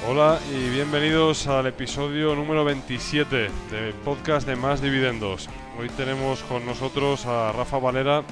Hola y bienvenidos al episodio número 27 del podcast de Más Dividendos. Hoy tenemos con nosotros a Rafa Valera,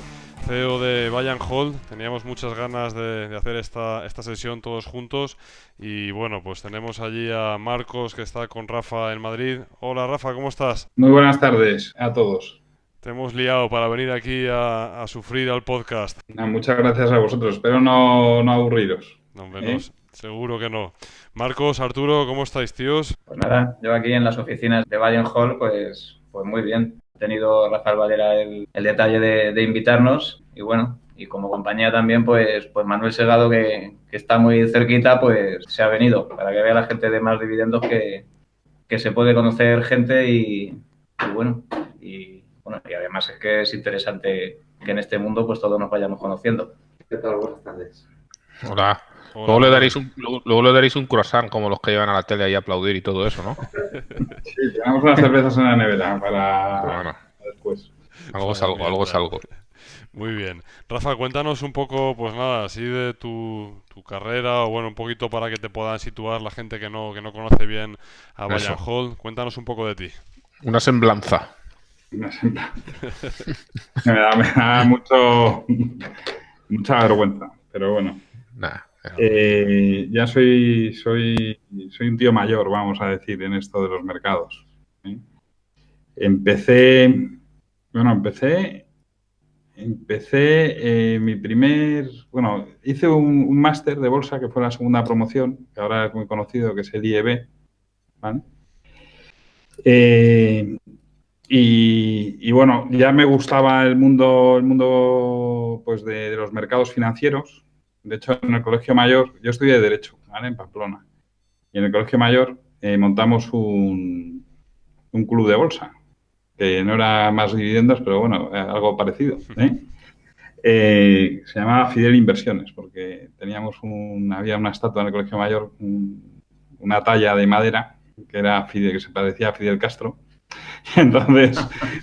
CEO de Buy and Hold. Teníamos muchas ganas de hacer esta sesión todos juntos y bueno, pues tenemos allí a Marcos que está con Rafa en Madrid. Hola Rafa, ¿cómo estás? Muy buenas tardes a todos. Te hemos liado para venir aquí a sufrir al podcast. Muchas gracias a vosotros. Espero no aburriros. No, hombre, no, ¿Eh? seguro que no. Marcos, Arturo, ¿cómo estáis, tíos? Pues nada, yo aquí en las oficinas de Bayern Hall, pues muy bien. Ha tenido Rafael Valera el detalle de invitarnos y bueno, y como compañía también, pues Manuel Segado, que está muy cerquita, pues se ha venido para que vea la gente de Más Dividendos que se puede conocer gente y además es que es interesante que en este mundo pues todos nos vayamos conociendo. ¿Qué tal? Buenas tardes. Hola. Hola, Luego le buenas. daréis luego le daréis un croissant como los que llevan a la tele ahí a aplaudir y todo eso, ¿no? Sí, tenemos unas cervezas en la nevera para Bueno, después. algo es Para algo, algo es mientras. algo. Muy bien. Rafa, cuéntanos un poco, pues nada, así de tu carrera, o bueno, un poquito para que te puedan situar la gente que no conoce bien a Buy and Eso. Hold. Cuéntanos un poco de ti. Una semblanza. Me da mucha vergüenza, pero bueno. Nah, Ya soy un tío mayor, vamos a decir, en esto de los mercados. ¿Eh? Empecé, bueno, empecé hice un máster de bolsa que fue la segunda promoción, que ahora es muy conocido, que es el IEB, ¿vale? Eh, y bueno, ya me gustaba el mundo pues de los mercados financieros. De hecho, en el Colegio Mayor, yo estudié Derecho, ¿vale? En Pamplona. Y en el Colegio Mayor montamos un club de bolsa, que no era Más Dividendos, pero bueno, algo parecido, ¿eh? Se llamaba Fidel Inversiones, porque había una estatua en el Colegio Mayor, una talla de madera que era Fidel, que se parecía a Fidel Castro. Entonces,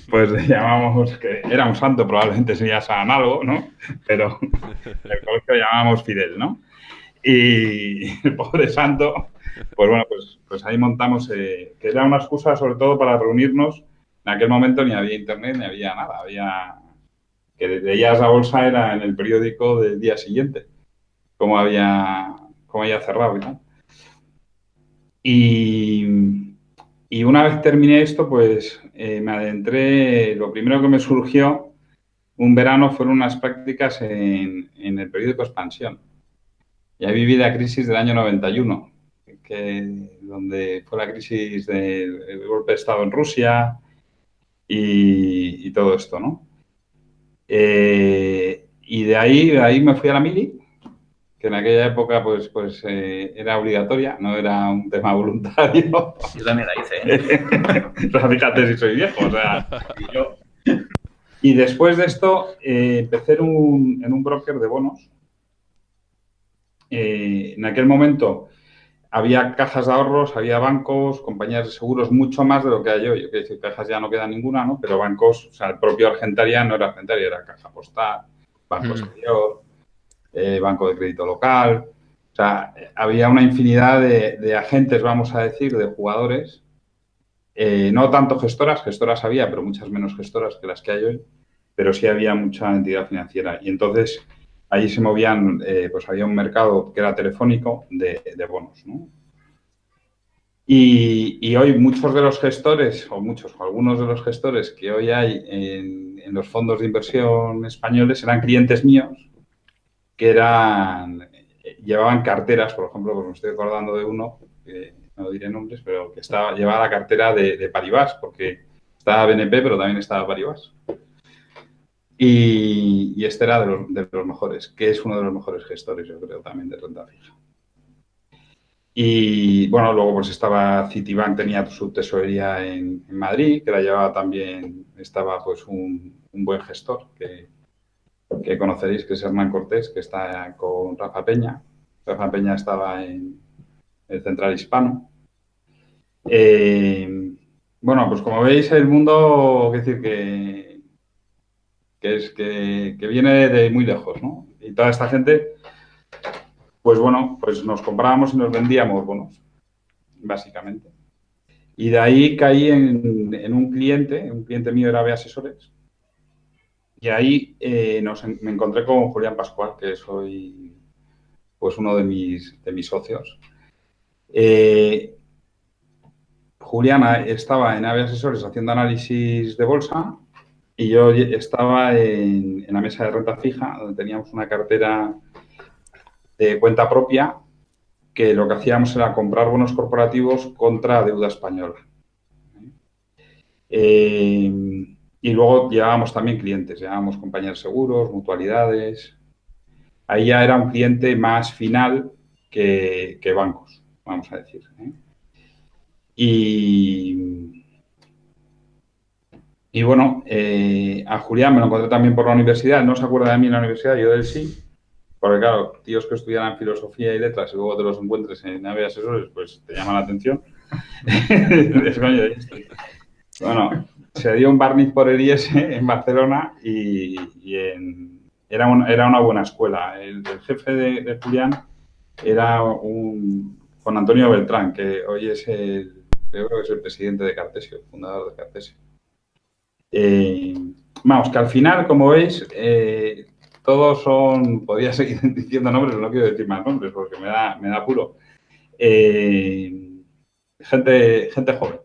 pues le llamamos, que era un santo, probablemente sería San algo, ¿no? Pero en el colegio le llamábamos Fidel, ¿no? Y el pobre santo, pues bueno, pues ahí montamos, que era una excusa sobre todo para reunirnos. En aquel momento ni había internet, ni había nada, que leías la bolsa era en el periódico del día siguiente, cómo había cerrado y tal. Y, y una vez terminé esto, pues me adentré, lo primero que me surgió un verano fueron unas prácticas en el periódico Expansión. Y ahí viví la crisis del año 91, donde fue la crisis del golpe de Estado en Rusia y todo esto, ¿no? Y de ahí me fui a la mili, que en aquella época era obligatoria, no era un tema voluntario. Yo también la hice, ¿eh? O sea, fíjate si soy viejo, o sea, yo. Y después de esto empecé en un broker de bonos. En aquel momento había cajas de ahorros, había bancos, compañías de seguros, mucho más de lo que hay hoy. Yo quiero decir, cajas ya no queda ninguna, ¿no? Pero bancos, o sea, el propio Argentaria no era Argentaria, era Caja Postal, Banco Exterior, Banco de Crédito Local. O sea, había una infinidad de agentes, vamos a decir, de jugadores. No tanto gestoras había, pero muchas menos gestoras que las que hay hoy, pero sí había mucha entidad financiera. Y entonces ahí se movían, pues había un mercado que era telefónico de bonos, ¿no? Y hoy muchos de los gestores, o algunos de los gestores que hoy hay en los fondos de inversión españoles eran clientes míos que llevaban carteras, por ejemplo, pues me estoy acordando de uno, que no diré nombres, pero que llevaba la cartera de Paribas, porque estaba BNP, pero también estaba Paribas. Y este era de los mejores, que es uno de los mejores gestores, yo creo, también de renta fija. Y bueno, luego pues estaba Citibank, tenía su tesorería en Madrid, que la llevaba también, estaba pues un buen gestor que conoceréis, que es Hernán Cortés, que está con Rafa Peña. Rafa Peña estaba en el Central Hispano. Bueno, pues como veis, el mundo, es decir, que viene de muy lejos, ¿no? Y toda esta gente, pues bueno, pues nos comprábamos y nos vendíamos bonos. básicamente. Y de ahí caí en un cliente mío era AB Asesores, y ahí me encontré con Julián Pascual, que soy pues uno de mis socios. Juliana estaba en AB Asesores haciendo análisis de bolsa y yo estaba en la mesa de renta fija, donde teníamos una cartera de cuenta propia, que lo que hacíamos era comprar bonos corporativos contra deuda española. Y luego llevábamos también clientes, llevábamos compañías de seguros, mutualidades. Ahí ya era un cliente más final que bancos, vamos a decir. Y bueno, a Julián me lo encontré también por la universidad. No se acuerda de mí en la universidad, yo de él sí. Porque claro, tíos que estudiaran filosofía y letras y luego te los encuentres en AB Asesores, pues te llama la atención. Bueno, se dio un barniz por el IES en Barcelona era una buena escuela. El jefe de Julián era Juan Antonio Beltrán, que hoy yo creo que es el presidente de Cartesio, fundador de Cartesio. Vamos, que al final, como veis, todos podría seguir diciendo nombres, no quiero decir más nombres porque me da apuro. Gente joven.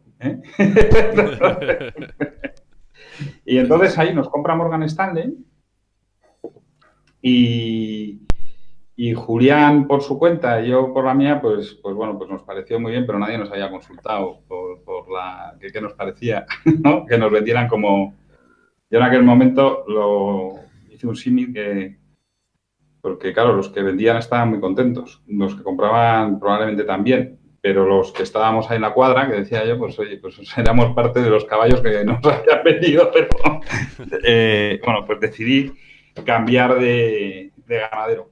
Y entonces ahí nos compra Morgan Stanley y Julián por su cuenta y yo por la mía, pues bueno, pues nos pareció muy bien, pero nadie nos había consultado por qué nos parecía, ¿no? Que nos vendieran como... Yo en aquel momento hice un símil porque claro, los que vendían estaban muy contentos, los que compraban probablemente también, pero los que estábamos ahí en la cuadra, que decía yo, pues oye, pues éramos parte de los caballos que nos habían vendido, pero bueno, pues decidí cambiar de ganadero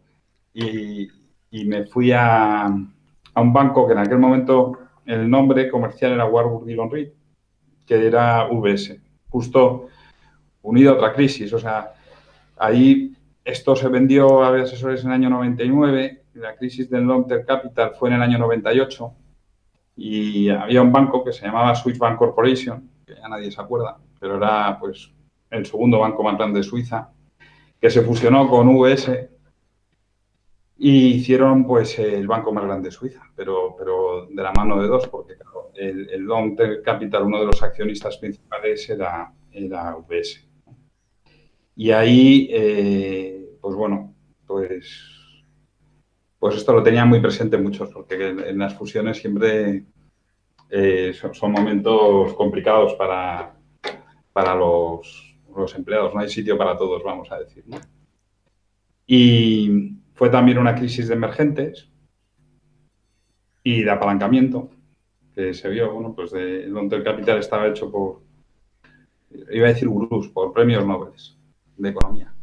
y me fui a un banco que en aquel momento el nombre comercial era Warburg Dillon Reed, que era VS, justo unido a otra crisis, o sea, ahí esto se vendió a AB Asesores en el año 99, la crisis del Long Term Capital fue en el año 98 y había un banco que se llamaba Swiss Bank Corporation, que ya nadie se acuerda, pero era pues el segundo banco más grande de Suiza, que se fusionó con UBS y hicieron pues el banco más grande de Suiza, pero de la mano de dos, porque claro, el Long Term Capital, uno de los accionistas principales era UBS. Y ahí, pues bueno, pues esto lo tenían muy presente muchos, porque en las fusiones siempre son momentos complicados para los empleados. No hay sitio para todos, vamos a decir, ¿no? Y fue también una crisis de emergentes y de apalancamiento que se vio, bueno, pues el Long Term Capital estaba hecho iba a decir gurús, por premios Nobel de economía.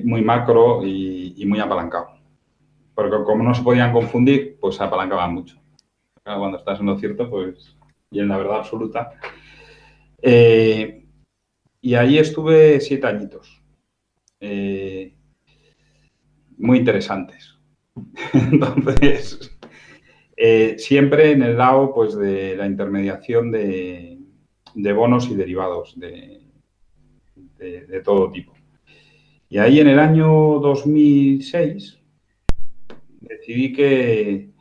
Muy macro y muy apalancado. Porque como no se podían confundir, pues se apalancaban mucho. Claro, cuando estás en lo cierto, pues, y en la verdad absoluta. Y ahí estuve 7 añitos. Muy interesantes. Entonces, siempre en el lado pues, de la intermediación de bonos y derivados de todo tipo. Y ahí en el año 2006 decidí que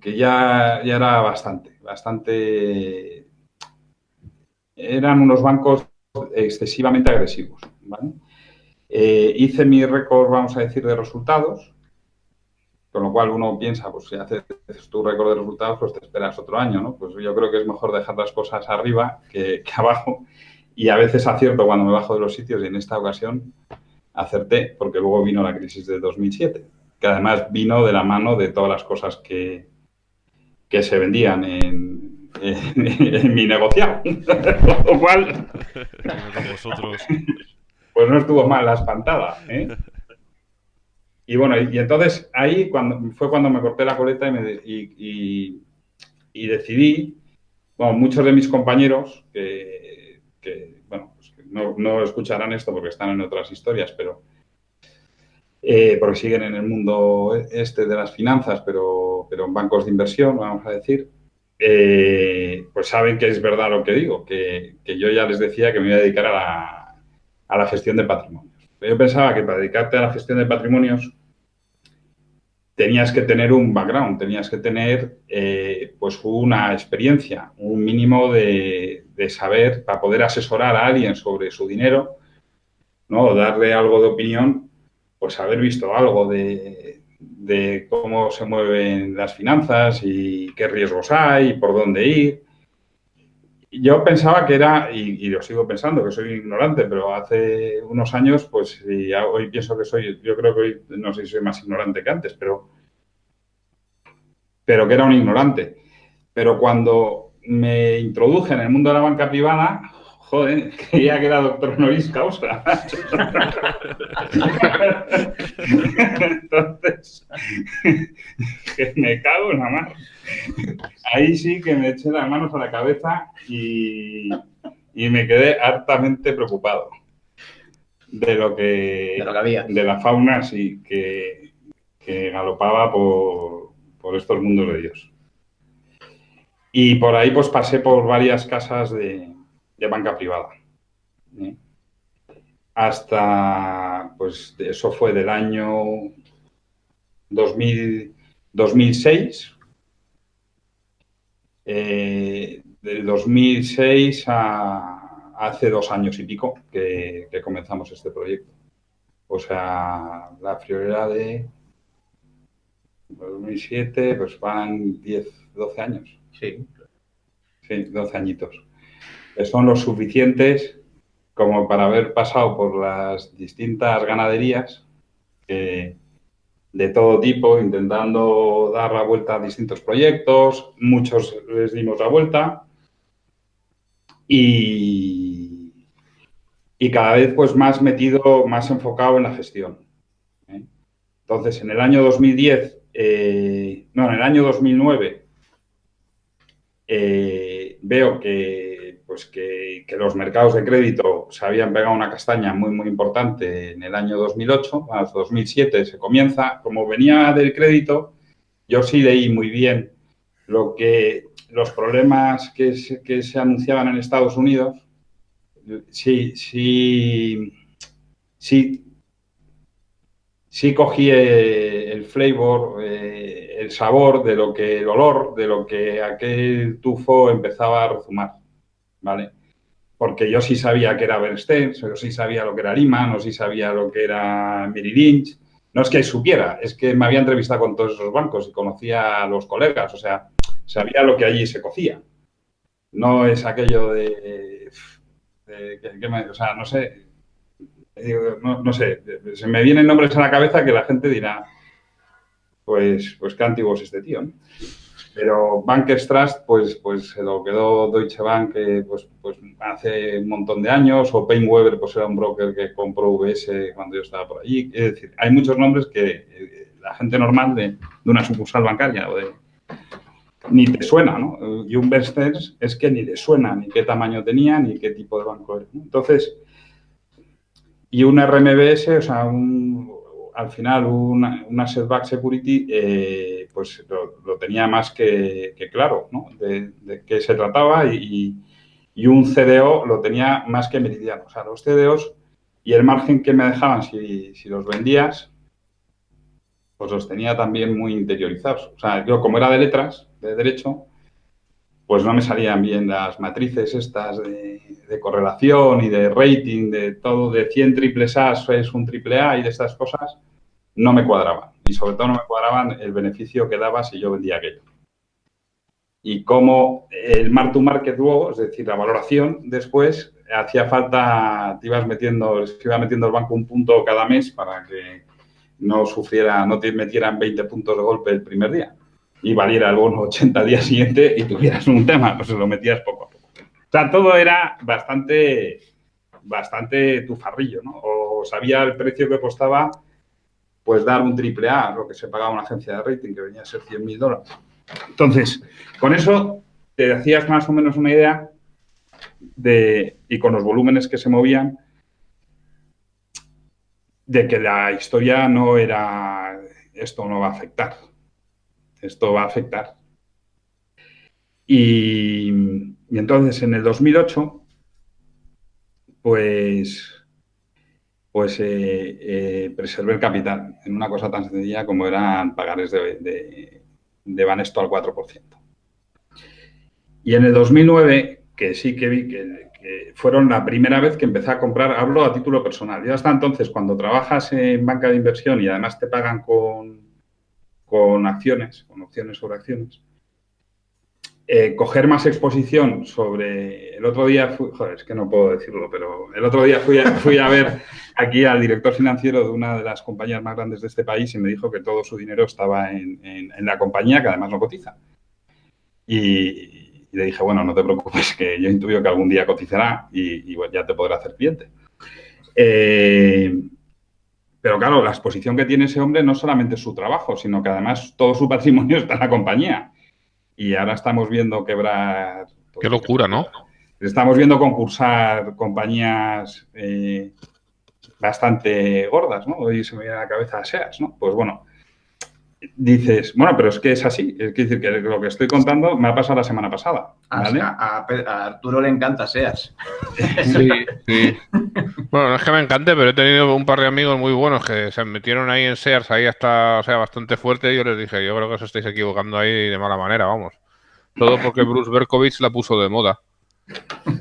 ya era bastante... Eran unos bancos excesivamente agresivos, ¿vale? Hice mi récord, vamos a decir, de resultados, con lo cual uno piensa, pues si haces tu récord de resultados, pues te esperas otro año, ¿no? Pues yo creo que es mejor dejar las cosas arriba que abajo, y a veces acierto cuando me bajo de los sitios, y en esta ocasión acerté, porque luego vino la crisis de 2007, que además vino de la mano de todas las cosas que se vendían en mi negociado. Con lo cual, pues no estuvo mal la espantada, ¿eh? Y bueno, y entonces ahí fue cuando me corté la coleta y decidí, bueno, muchos de mis compañeros bueno, pues no escucharán esto porque están en otras historias, pero porque siguen en el mundo este de las finanzas, pero en bancos de inversión, vamos a decir, pues saben que es verdad lo que digo, que yo ya les decía que me iba a dedicar a la gestión de patrimonios. Yo pensaba que para dedicarte a la gestión de patrimonios tenías que tener un background, tenías que tener pues una experiencia, un mínimo de saber para poder asesorar a alguien sobre su dinero, ¿no? O darle algo de opinión, pues haber visto algo de cómo se mueven las finanzas y qué riesgos hay y por dónde ir. Yo pensaba que era, y lo sigo pensando, que soy ignorante, pero hace unos años, pues y hoy pienso que soy, yo creo que hoy no sé si soy más ignorante que antes, pero que era un ignorante. Pero cuando me introduje en el mundo de la banca privada, joder, creía que era doctor honoris causa. Entonces, que me cago en la mano. Ahí sí que me eché las manos a la cabeza y me quedé hartamente preocupado de lo que había. De la fauna, sí, que galopaba por estos mundos de Dios. Y por ahí pues pasé por varias casas de banca privada. Hasta, pues eso fue del año 2006. Del 2006 a hace 2 años y pico que comenzamos este proyecto. O sea, la friolera de 2007, pues van 10, 12 años. Sí. Sí, 12 añitos. Son los suficientes como para haber pasado por las distintas ganaderías de todo tipo, intentando dar la vuelta a distintos proyectos. Muchos les dimos la vuelta y cada vez pues más metido, más enfocado en la gestión. Entonces, en el año 2010, en el año 2009, veo que los mercados de crédito se habían pegado una castaña muy, muy importante en el año 2008. Hasta 2007 se comienza. Como venía del crédito, yo sí leí muy bien los problemas que se anunciaban en Estados Unidos. Sí cogí el flavor, el sabor el olor de lo que aquel tufo empezaba a rezumar, ¿vale? Porque yo sí sabía que era Bernstein, yo sí sabía lo que era Lehman, o sí sabía lo que era Merrill Lynch. No es que supiera, es que me había entrevistado con todos esos bancos y conocía a los colegas, o sea, sabía lo que allí se cocía. No es aquello o sea, no sé, no sé, se me vienen nombres a la cabeza que la gente dirá, pues qué antiguo es este tío, ¿no? Pero Bankers Trust, pues se lo quedó Deutsche Bank pues hace un montón de años, o PaineWebber, pues era un broker que compró UBS cuando yo estaba por allí. Es decir, hay muchos nombres que la gente normal de una sucursal bancaria ni te suena, ¿no? Y un Bernstein es que ni le suena ni qué tamaño tenía ni qué tipo de banco era, ¿no? Entonces, y un RMBS, o sea, al final una Asset-Backed Security, pues lo tenía más que claro, ¿no? De qué se trataba y un CDO lo tenía más que meridiano. O sea, los CDOs y el margen que me dejaban si los vendías, pues los tenía también muy interiorizados. O sea, yo como era de letras, de derecho, pues no me salían bien las matrices estas de correlación y de rating, de todo, de 100 triples A es un triple A y de estas cosas, no me cuadraban. Y sobre todo no me cuadraban el beneficio que daba si yo vendía aquello. Y cómo el mark to market luego, es decir, la valoración después, hacía falta, se iba metiendo el banco un punto cada mes para que no te metieran 20 puntos de golpe el primer día y valiera el bono 80 días siguiente y tuvieras un tema, pues lo metías poco a poco. O sea, todo era bastante tufarrillo, ¿no? O sabía el precio que costaba, pues dar un triple A, lo que se pagaba una agencia de rating, que venía a ser $100.000. Entonces, con eso te hacías más o menos una idea y con los volúmenes que se movían, de que la historia no era esto no va a afectar, esto va a afectar. Y entonces en el 2008, pues preservé el capital en una cosa tan sencilla como eran pagares de Banesto al 4%. Y en el 2009, que sí que vi que fueron la primera vez que empecé a comprar, hablo a título personal. Yo hasta entonces, cuando trabajas en banca de inversión y además te pagan con acciones, con opciones sobre acciones, coger más exposición sobre... El otro día joder, es que no puedo decirlo, pero el otro día fui a ver aquí al director financiero de una de las compañías más grandes de este país y me dijo que todo su dinero estaba en la compañía, que además no cotiza. Y le dije, bueno, no te preocupes, que yo intuyo que algún día cotizará y bueno, ya te podrá hacer cliente. Pero claro, la exposición que tiene ese hombre no solamente es su trabajo, sino que además todo su patrimonio está en la compañía. Y ahora estamos viendo quebrar... Pues, Qué locura, ¿no? estamos viendo concursar compañías bastante gordas, ¿no? Hoy se me viene a la cabeza SEAS, ¿no? Pues bueno, dices, bueno, pero es que es así. Es decir, que lo que estoy contando me ha pasado la semana pasada, ¿vale? A Arturo le encanta SEAS. Sí, sí. Bueno, no es que me encante, pero he tenido un par de amigos muy buenos que se metieron ahí en Sears, ahí hasta, o sea, bastante fuerte, y yo les dije, yo creo que os estáis equivocando ahí de mala manera, vamos. Todo porque Bruce Berkovich la puso de moda.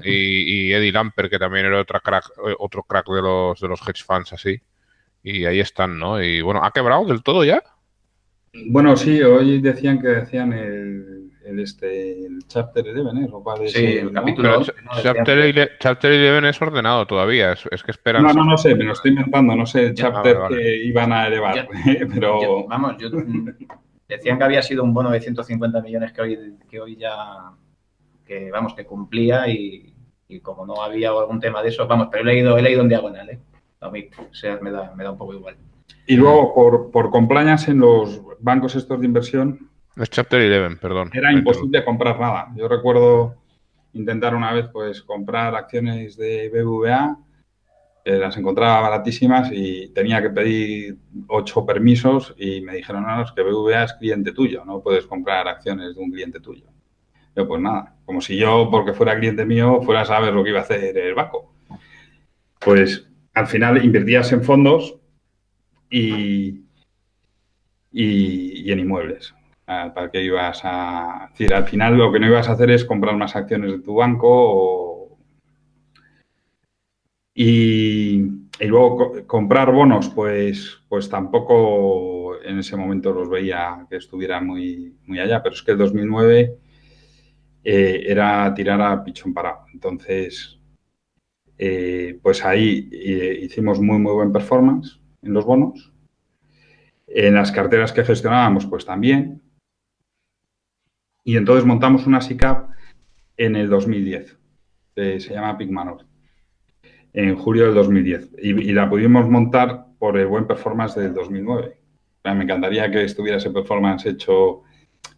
Y Eddie Lamper, que también era otro crack de los hedge funds así. Y ahí están, ¿no? Y bueno, ¿ha quebrado del todo ya? Bueno, sí, hoy decían el Chapter 11, ¿eh? ¿O cuál es Sí, el ¿no? capítulo Pero 11, ¿no? Decían. Chapter 11 es ordenado todavía, es que esperan... No sé, me lo estoy inventando, no sé el Vale, chapter vale. que iban a elevar, pero... Decían que había sido un bono de 150 millones que hoy ya, que cumplía y como no había algún tema de eso, vamos, pero he leído en diagonal, ¿eh? A mí, o sea, me da un poco igual. Y luego, por compliance en los bancos estos de inversión, Es Chapter 11, perdón. era imposible comprar nada. Yo recuerdo intentar una vez, pues, comprar acciones de BBVA, que las encontraba baratísimas y tenía que pedir 8 permisos y me dijeron, no, es que BBVA es cliente tuyo, no puedes comprar acciones de un cliente tuyo. Yo, pues nada, como si yo, porque fuera cliente mío, fuera a saber lo que iba a hacer el banco. Pues al final invertías en fondos y en inmuebles. ¿Para qué ibas a...? Es decir, al final lo que no ibas a hacer es comprar más acciones de tu banco y luego comprar bonos, pues tampoco en ese momento los veía que estuvieran muy, muy allá, pero es que el 2009 era tirar a pichón parado. Entonces, pues ahí hicimos muy, muy buen performance en los bonos. En las carteras que gestionábamos, pues también. Y entonces montamos una SICAV en el 2010. Se llama Pigmanor. En julio del 2010. Y la pudimos montar por el buen performance del 2009. O sea, me encantaría que estuviera ese performance hecho.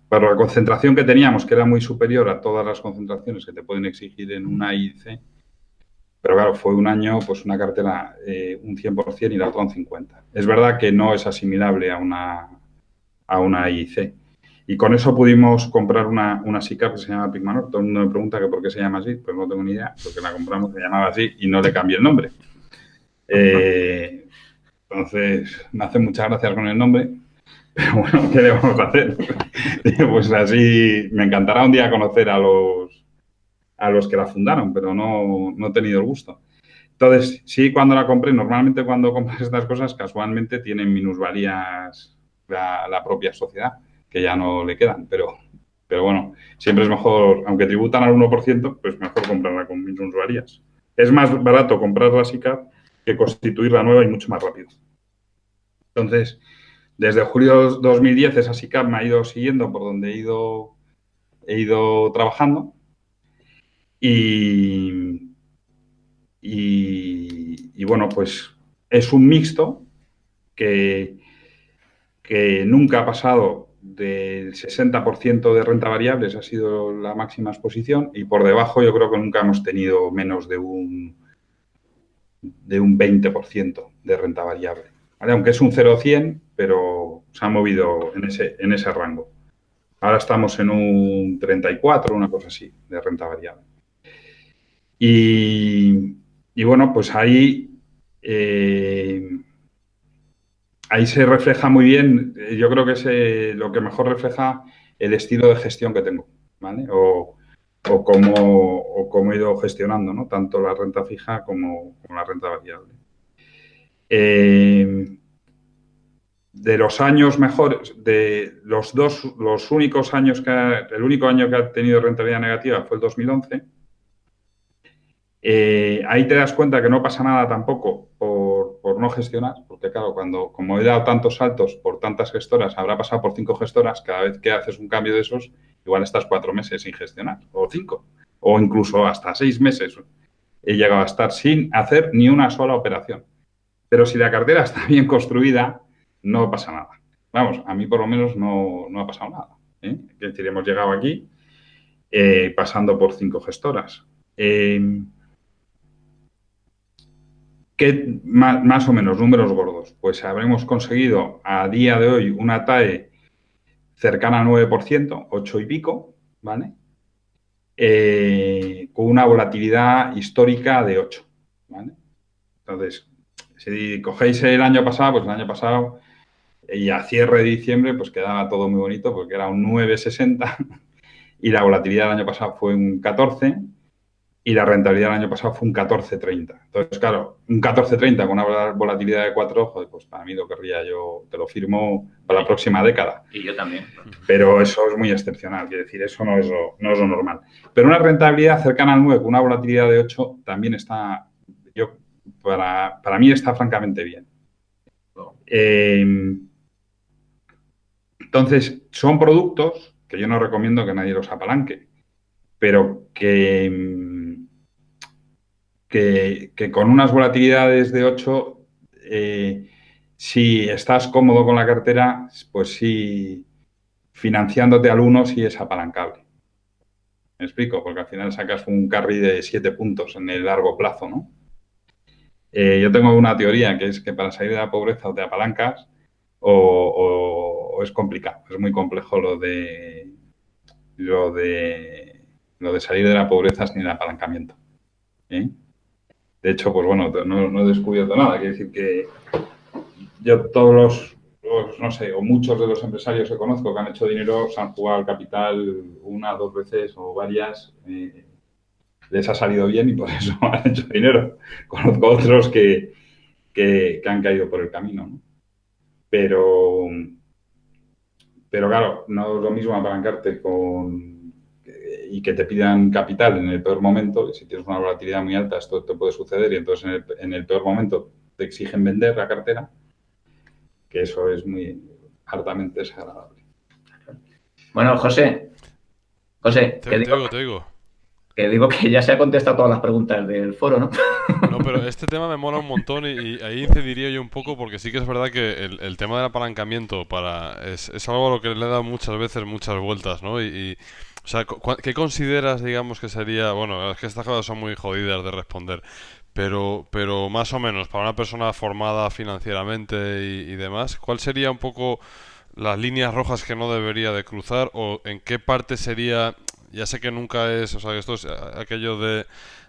Pero la concentración que teníamos, que era muy superior a todas las concentraciones que te pueden exigir en una IC, pero claro, fue un año, pues una cartera un 100% y la otra un 50%. Es verdad que no es asimilable a una IC. Y con eso pudimos comprar una SICAV que se llama Pigmanor. Todo el mundo me pregunta que por qué se llama así, pues no tengo ni idea, porque la compramos, se llamaba así y no le cambié el nombre. Entonces, me hace muchas gracias con el nombre, pero bueno, ¿qué le vamos a hacer? Pues así, me encantará un día conocer a los que la fundaron, pero no he tenido el gusto. Entonces, sí, cuando la compré, normalmente cuando compras estas cosas, casualmente tienen minusvalías la propia sociedad, que ya no le quedan, pero bueno, siempre es mejor, aunque tributan al 1%, pues mejor comprarla con minusvalías. Es más barato comprar la SICAV que constituir la nueva y mucho más rápido. Entonces, desde julio de 2010 esa SICAV me ha ido siguiendo por donde he ido trabajando y bueno, pues es un mixto que nunca ha pasado del 60% de renta variable, esa ha sido la máxima exposición, y por debajo yo creo que nunca hemos tenido menos de un de un 20% de renta variable. ¿Vale? Aunque es un 0-100, pero se ha movido en ese rango. Ahora estamos en un 34, una cosa así, de renta variable. Y bueno, pues ahí se refleja muy bien, yo creo que es lo que mejor refleja el estilo de gestión que tengo, ¿vale? O cómo he ido gestionando, ¿no? Tanto la renta fija como la renta variable. De los años mejores, de los únicos años el único año que ha tenido rentabilidad negativa fue el 2011. Ahí te das cuenta que no pasa nada tampoco por no gestionar, porque claro, como he dado tantos saltos por tantas gestoras, habrá pasado por 5 gestoras, cada vez que haces un cambio de esos, igual estás 4 meses sin gestionar, o 5, o incluso hasta 6 meses. He llegado a estar sin hacer ni una sola operación. Pero si la cartera está bien construida, no pasa nada. Vamos, a mí por lo menos no ha pasado nada. Es decir, hemos llegado aquí pasando por 5 gestoras. ¿Qué más o menos números gordos? Pues habremos conseguido a día de hoy una TAE cercana al 9%, 8 y pico, ¿vale? Con una volatilidad histórica de 8, ¿vale? Entonces, si cogéis el año pasado, pues el año pasado y a cierre de diciembre, pues quedaba todo muy bonito porque era un 9,60 y la volatilidad del año pasado fue un 14 y la rentabilidad del año pasado fue un 14,30. Entonces, claro, un 14,30 con una volatilidad de 4, joder, pues para mí lo querría yo, te lo firmo para la próxima década. Y yo también. Pero eso es muy excepcional, quiero decir, eso no es lo normal. Pero una rentabilidad cercana al 9 con una volatilidad de 8 también está, para mí está francamente bien. Entonces, son productos que yo no recomiendo que nadie los apalanque, pero que con unas volatilidades de 8, si estás cómodo con la cartera, pues sí, financiándote al 1 sí es apalancable. ¿Me explico? Porque al final sacas un carry de 7 puntos en el largo plazo, ¿no? Yo tengo una teoría que es que para salir de la pobreza o te apalancas o es complicado. Es muy complejo lo de salir de la pobreza sin el apalancamiento. ¿Eh? De hecho, pues bueno, no he descubierto nada. Quiere decir que yo todos no sé, o muchos de los empresarios que conozco que han hecho dinero se han jugado el capital 1, 2 veces o varias. Les ha salido bien y por eso han hecho dinero. Conozco otros que han caído por el camino, ¿no? Pero claro, no es lo mismo apalancarte y que te pidan capital en el peor momento. Y si tienes una volatilidad muy alta, esto te puede suceder y entonces en el peor momento te exigen vender la cartera, que eso es muy hartamente desagradable. Bueno, José, Te digo. Que digo que ya se ha contestado todas las preguntas del foro, ¿no? No, pero este tema me mola un montón y ahí incidiría yo un poco porque sí que es verdad que el tema del apalancamiento es algo a lo que le he dado muchas veces muchas vueltas, ¿no? O sea, ¿qué consideras, digamos, que sería? Bueno, es que estas cosas son muy jodidas de responder, pero más o menos para una persona formada financieramente y demás, ¿cuál sería un poco las líneas rojas que no debería de cruzar o en qué parte sería? Ya sé que nunca es, o sea, que esto es aquello de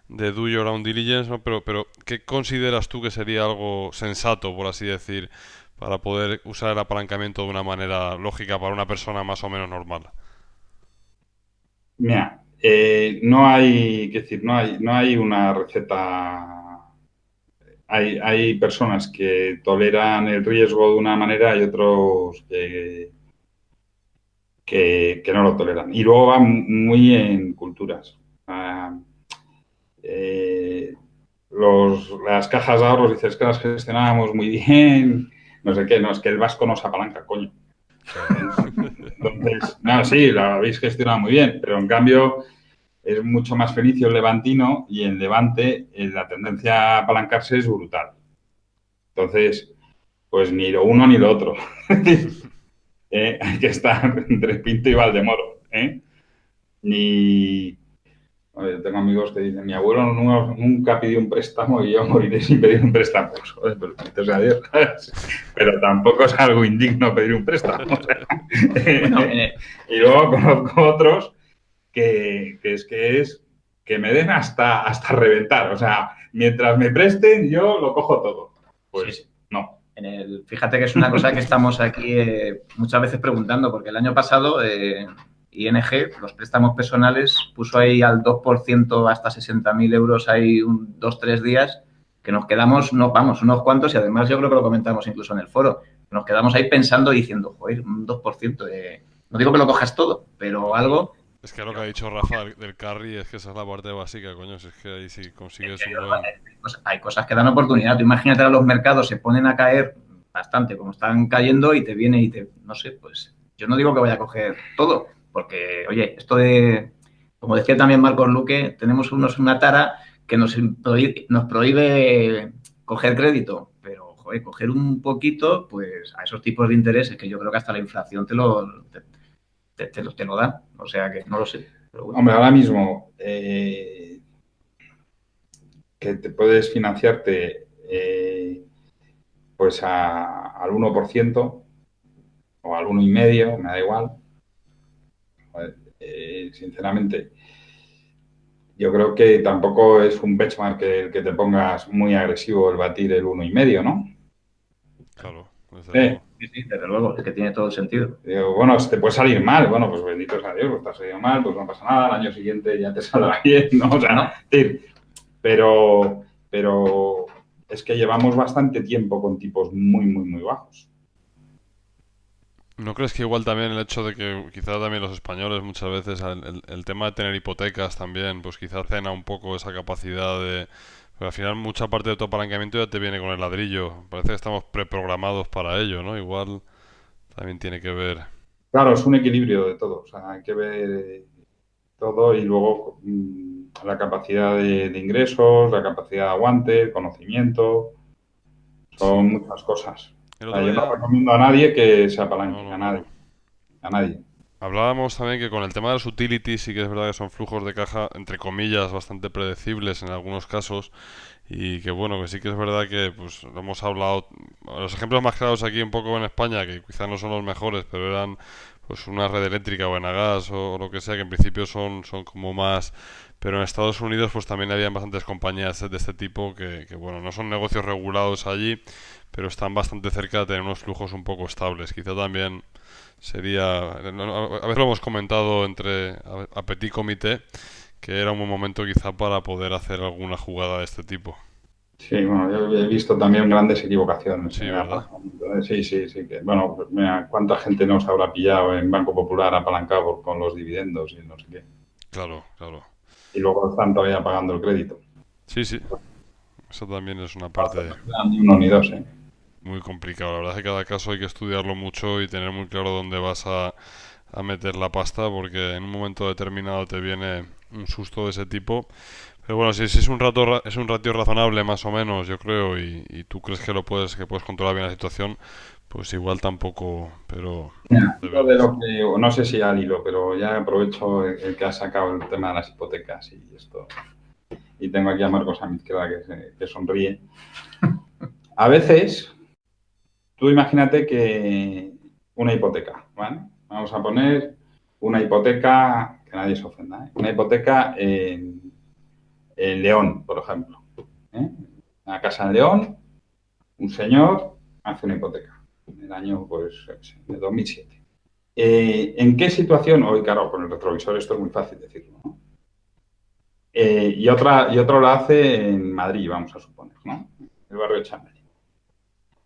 do your own diligence, ¿no? Pero ¿qué consideras tú que sería algo sensato, por así decir, para poder usar el apalancamiento de una manera lógica para una persona más o menos normal? Mira, no hay una receta. Hay personas que toleran el riesgo de una manera y otros que no lo toleran. Y luego va muy en culturas. Las cajas de ahorros, dices que las gestionábamos muy bien, no sé qué, no, es que el vasco nos apalanca, coño. Entonces, no, sí, lo habéis gestionado muy bien, pero en cambio es mucho más feliz el levantino y en Levante la tendencia a apalancarse es brutal. Entonces, pues ni lo uno ni lo otro. Hay que estar entre Pinto y Valdemoro. Yo tengo amigos que dicen, mi abuelo nunca pidió un préstamo y yo moriré sin pedir un préstamo. Pues, joder, pero bendito sea Dios. Pero tampoco es algo indigno pedir un préstamo. O sea, y luego conozco otros que es que me den hasta reventar. O sea, mientras me presten, yo lo cojo todo. Pues Sí. no. Fíjate que es una cosa que estamos aquí muchas veces preguntando, porque el año pasado ING, los préstamos personales, puso ahí al 2% hasta 60.000 euros ahí 2-3 días, que nos quedamos, no, vamos, unos cuantos, y además yo creo que lo comentamos incluso en el foro, nos quedamos ahí pensando y diciendo, joder, un 2%, no digo que lo cojas todo, pero algo... Es que lo que ha dicho Rafa del carry es que esa es la parte básica, coño. Es que ahí sí consigues un buen... Hay cosas que dan oportunidad. Tú imagínate, a los mercados se ponen a caer bastante, como están cayendo, y te viene y te... No sé, pues yo no digo que vaya a coger todo, porque, oye, esto de... Como decía también Marcos Luque, tenemos una tara que nos prohíbe coger crédito, pero, joder, coger un poquito, pues a esos tipos de intereses que yo creo que hasta la inflación te lo da. O sea que no lo sé. Pero bueno. Hombre, ahora mismo que te puedes financiarte pues al 1% o al 1,5%, me da igual. Sinceramente, yo creo que tampoco es un benchmark que te pongas muy agresivo el batir el 1,5%, ¿no? Claro, desde luego. Sí, desde luego, es que tiene todo el sentido. Digo, bueno, te puede salir mal, bueno, pues bendito sea Dios, pues te ha salido mal, pues no pasa nada, el año siguiente ya te saldrá bien, ¿no? O sea, ¿no? Pero es que llevamos bastante tiempo con tipos muy, muy, muy bajos. ¿No crees que igual también el hecho de que quizá también los españoles muchas veces el tema de tener hipotecas también, pues quizá cena un poco esa capacidad de... Pero al final mucha parte de tu apalancamiento ya te viene con el ladrillo. Parece que estamos preprogramados para ello, ¿no? Igual también tiene que ver. Claro, es un equilibrio de todo, o sea, hay que ver todo y luego la capacidad de ingresos, la capacidad de aguante, el conocimiento, son muchas cosas. El O sea, otro yo no día... recomiendo a nadie que se apalanque, No, a claro. nadie, a nadie. Hablábamos también que con el tema de los utilities sí que es verdad que son flujos de caja, entre comillas, bastante predecibles en algunos casos y que bueno, que sí que es verdad que pues lo hemos hablado, los ejemplos más claros aquí un poco en España, que quizás no son los mejores, pero eran pues una red eléctrica o Enagas o lo que sea, que en principio son como más... Pero en Estados Unidos pues también habían bastantes compañías de este tipo que bueno, no son negocios regulados allí, pero están bastante cerca de tener unos flujos un poco estables. Quizá también sería, a veces lo hemos comentado entre a petit comité, que era un buen momento quizá para poder hacer alguna jugada de este tipo. Sí, bueno, yo he visto también grandes equivocaciones. Sí, ¿verdad? Sí, que, bueno, pues mira, ¿cuánta gente nos habrá pillado en Banco Popular apalancado con los dividendos y no sé qué? Claro, claro. Y luego están todavía pagando el crédito. Sí, sí. Eso también es una parte Ni uno ni dos, ¿eh? muy complicada. La verdad es que cada caso hay que estudiarlo mucho y tener muy claro dónde vas a meter la pasta, porque en un momento determinado te viene un susto de ese tipo. Pero bueno, si es un ratio razonable más o menos, yo creo, y tú crees que puedes controlar bien la situación, pues igual tampoco, pero Mira, yo de lo que, no sé si al hilo, pero ya aprovecho el que ha sacado el tema de las hipotecas y esto. Y tengo aquí a Marcos a mi izquierda que sonríe. A veces, tú imagínate que una hipoteca, ¿vale? Vamos a poner una hipoteca, que nadie se ofenda, ¿eh? Una hipoteca en León, por ejemplo. Una casa en León, un señor hace una hipoteca en el año, pues, de 2007. ¿En qué situación? Hoy, claro, con el retrovisor esto es muy fácil decirlo, ¿no? Y otro lo hace en Madrid, vamos a suponer, ¿no? El barrio de Chamberí.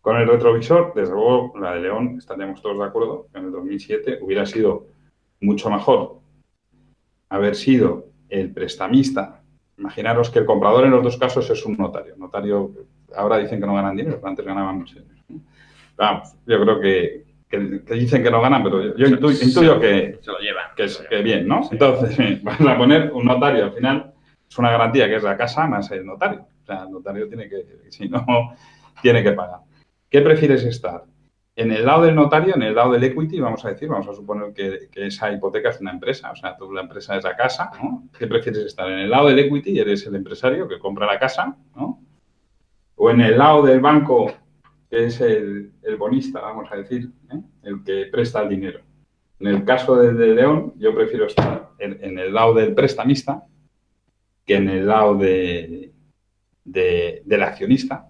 Con el retrovisor, desde luego, la de León, estaríamos todos de acuerdo, que en el 2007 hubiera sido mucho mejor haber sido el prestamista. Imaginaros que el comprador en los dos casos es un notario. Notario, ahora dicen que no ganan dinero, pero antes ganaban mucho dinero. Vamos, yo creo que dicen que no ganan, pero yo intuyo que se lo llevan. Que bien, ¿no? Entonces, vas a poner un notario, al final es una garantía que es la casa más el notario. O sea, el notario tiene que, si no, tiene que pagar. ¿Qué prefieres estar? En el lado del notario, en el lado del equity, vamos a suponer que esa hipoteca es una empresa, o sea, tú la empresa es la casa, ¿no? ¿Qué prefieres estar? ¿En el lado del equity, eres el empresario que compra la casa, ¿no? O en el lado del banco, que es el bonista, vamos a decir, ¿eh? El que presta el dinero. En el caso de León, yo prefiero estar en el lado del prestamista que en el lado del accionista.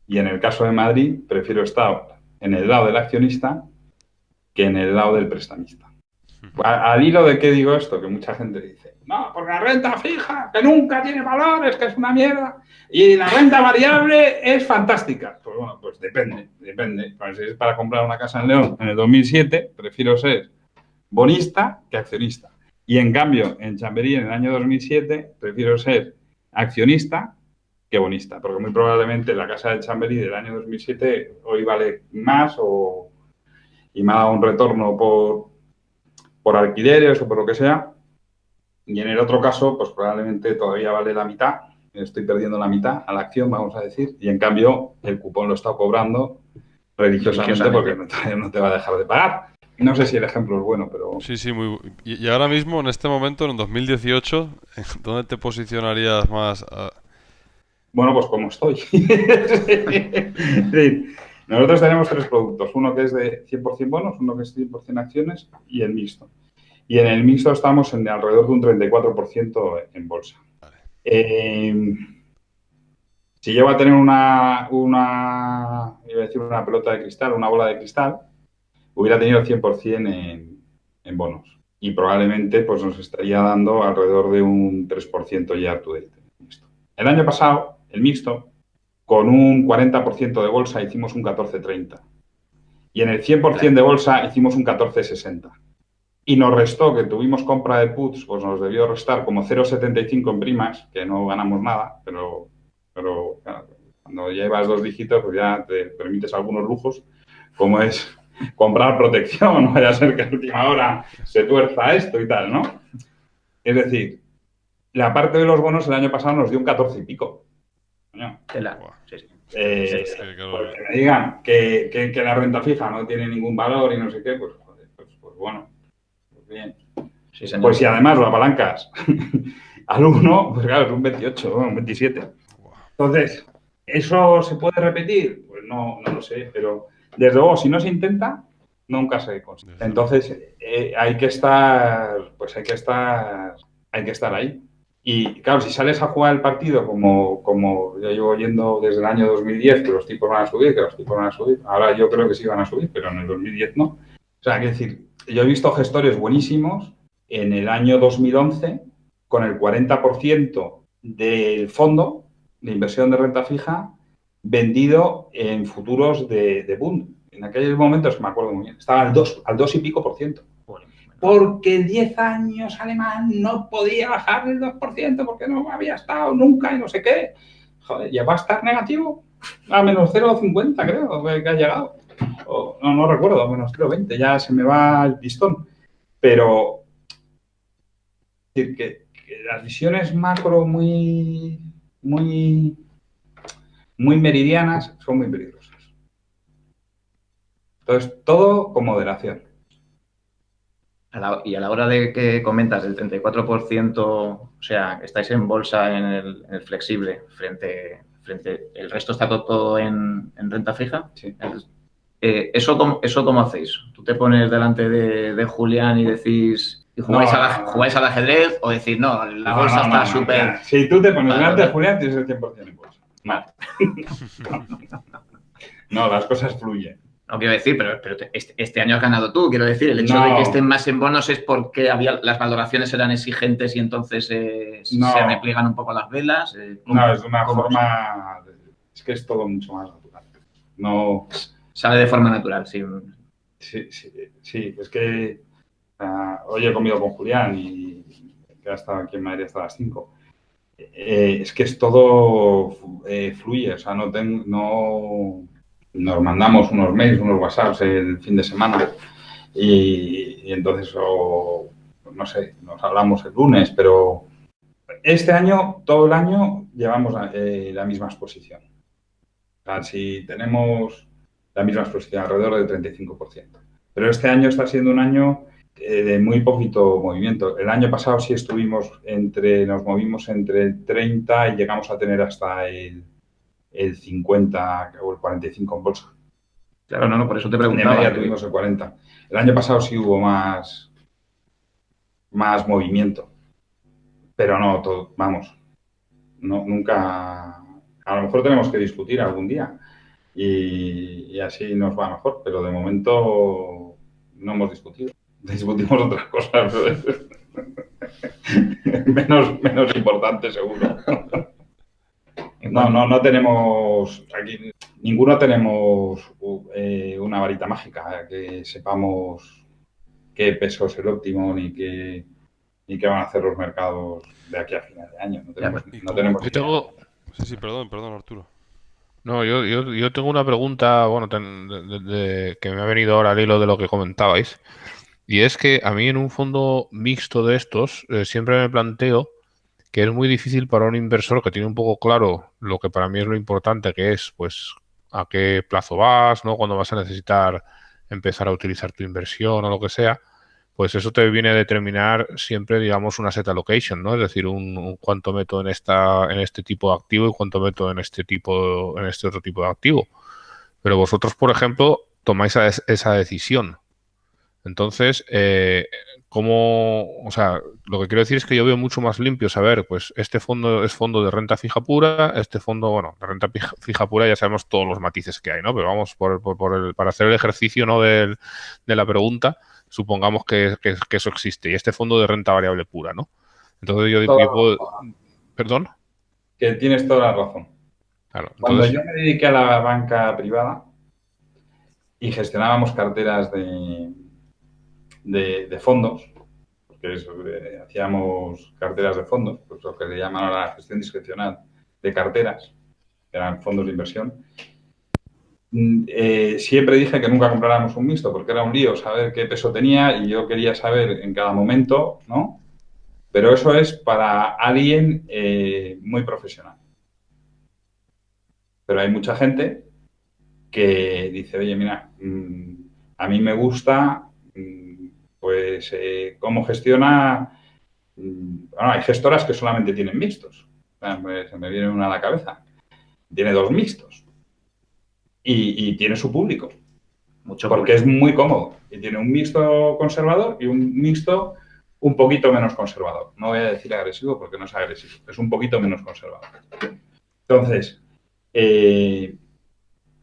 Y en el caso de Madrid, prefiero estar en el lado del accionista que en el lado del prestamista. Al hilo de qué digo esto, que mucha gente dice, no, porque la renta fija, que nunca tiene valor, es que es una mierda, y la renta variable es fantástica. Pues bueno, pues depende. Pues si es para comprar una casa en León en el 2007, prefiero ser bonista que accionista. Y en cambio, en Chamberí, en el año 2007, prefiero ser accionista que bonista, porque muy probablemente la casa de Chamberí del año 2007 hoy vale más y me ha dado un retorno por alquileres o por lo que sea, y en el otro caso, pues probablemente todavía vale la mitad, estoy perdiendo la mitad a la acción, vamos a decir, y en cambio el cupón lo está cobrando religiosamente porque no te va a dejar de pagar. No sé si el ejemplo es bueno, pero... Sí, y ahora mismo, en este momento, en 2018, ¿dónde te posicionarías más? Bueno, pues como estoy. Sí. Nosotros tenemos 3 productos. Uno que es de 100% bonos, uno que es 100% acciones y el mixto. Y en el mixto estamos en alrededor de un 34% en bolsa. Si llego a tener iba a decir una pelota de cristal, una bola de cristal, hubiera tenido el 100% en bonos. Y probablemente pues, nos estaría dando alrededor de un 3% year to date. El año pasado, el mixto, con un 40% de bolsa hicimos un 14,30. Y en el 100% de bolsa hicimos un 14,60. Y nos restó, que tuvimos compra de puts, pues nos debió restar como 0,75 en primas, que no ganamos nada, pero claro, cuando llevas 2 dígitos, pues ya te permites algunos lujos, como es comprar protección, no vaya a ser que a última hora se tuerza esto y tal, ¿no? Es decir, la parte de los bonos el año pasado nos dio un 14 y pico. Claro. Porque me digan que la renta fija no tiene ningún valor y no sé qué, pues bueno, pues bien. Sí, señor. Pues si además lo apalancas al 1, pues claro, es un 28, un 27. Entonces, ¿eso se puede repetir? Pues no lo sé, pero desde luego, si no se intenta, nunca se consigue. Entonces, hay que estar ahí. Y claro, si sales a jugar el partido como yo llevo oyendo desde el año 2010, que los tipos van a subir, ahora yo creo que sí van a subir, pero en el 2010 no. O sea, hay que decir, yo he visto gestores buenísimos en el año 2011 con el 40% del fondo de inversión de renta fija vendido en futuros de Bund. En aquellos momentos, me acuerdo muy bien, estaba al 2 y pico por ciento. Porque en 10 años alemán no podía bajar el 2% porque no había estado nunca y no sé qué. Joder, ya va a estar negativo a menos 0,50 creo que ha llegado. No recuerdo, a menos 0,20, ya se me va el pistón. Pero es decir, que las visiones macro muy meridianas son muy peligrosas. Entonces, todo con moderación. Y a la hora de que comentas el 34%, o sea, que estáis en bolsa en el flexible, frente el resto está todo en renta fija. Sí. ¿Eso cómo hacéis? ¿Tú te pones delante de Julián y decís, jugáis al ajedrez o decís, no, la bolsa está súper... Si tú te pones delante de Julián, tienes el 100% en bolsa. Vale. No, las cosas fluyen. No quiero decir, pero este año has ganado tú. Quiero decir, el hecho de que estén más en bonos es porque las valoraciones eran exigentes y entonces se repliegan un poco las velas. No, es de una forma... Es que es todo mucho más natural. No... Sale de forma natural, sí. Sí, es que hoy he comido con Julián y que ha estado aquí en Madrid hasta las 5. Es que es todo fluye, o sea, nos mandamos unos mails, unos WhatsApps el fin de semana y entonces, no sé, nos hablamos el lunes, pero este año, todo el año, llevamos la misma exposición. O sea, si tenemos la misma exposición, alrededor del 35%. Pero este año está siendo un año de muy poquito movimiento. El año pasado sí nos movimos entre el 30 y llegamos a tener hasta el 50 o el 45 en bolsa. Claro, no, por eso te De preguntaba. media tuvimos el 40. El año pasado sí hubo más movimiento. Pero no, todo, vamos, no, nunca... A lo mejor tenemos que discutir algún día y así nos va mejor, pero de momento no hemos discutido. Discutimos otras cosas menos importantes, seguro. No tenemos, aquí ninguno tenemos una varita mágica que sepamos qué peso es el óptimo ni qué van a hacer los mercados de aquí a final de año. No tenemos Yo tengo... Sí, perdón, Arturo. No, yo tengo una pregunta, bueno, que me ha venido ahora al hilo de lo que comentabais. Y es que a mí en un fondo mixto de estos siempre me planteo que es muy difícil para un inversor que tiene un poco claro lo que para mí es lo importante, que es pues a qué plazo vas, ¿no? Cuando vas a necesitar empezar a utilizar tu inversión o lo que sea, pues eso te viene a determinar siempre, digamos, una set allocation, ¿no? Es decir, un cuánto meto en este tipo de activo y cuánto meto en este otro tipo de activo. Pero vosotros, por ejemplo, tomáis esa decisión. Entonces, o sea, lo que quiero decir es que yo veo mucho más limpio saber, pues este fondo es fondo de renta fija pura, este fondo, bueno, de renta fija pura ya sabemos todos los matices que hay, ¿no? Pero vamos, para hacer el ejercicio, ¿no? de la pregunta, supongamos que eso existe, y este fondo de renta variable pura, ¿no? Entonces yo puedo... ¿Perdón? Que tienes toda la razón. Claro, Cuando entonces... yo me dediqué a la banca privada y gestionábamos carteras de fondos, porque hacíamos carteras de fondos, pues lo que se llama ahora la gestión discrecional de carteras, que eran fondos de inversión. Siempre dije que nunca compráramos un mixto, porque era un lío saber qué peso tenía y yo quería saber en cada momento, ¿no? Pero eso es para alguien muy profesional. Pero hay mucha gente que dice, oye, mira, a mí me gusta, pues, cómo gestiona. Bueno, hay gestoras que solamente tienen mixtos. Se me viene una a la cabeza. Tiene 2 mixtos. Y tiene su público. Mucho porque es muy cómodo. Y tiene un mixto conservador y un mixto un poquito menos conservador. No voy a decir agresivo porque no es agresivo. Es un poquito menos conservador. Entonces,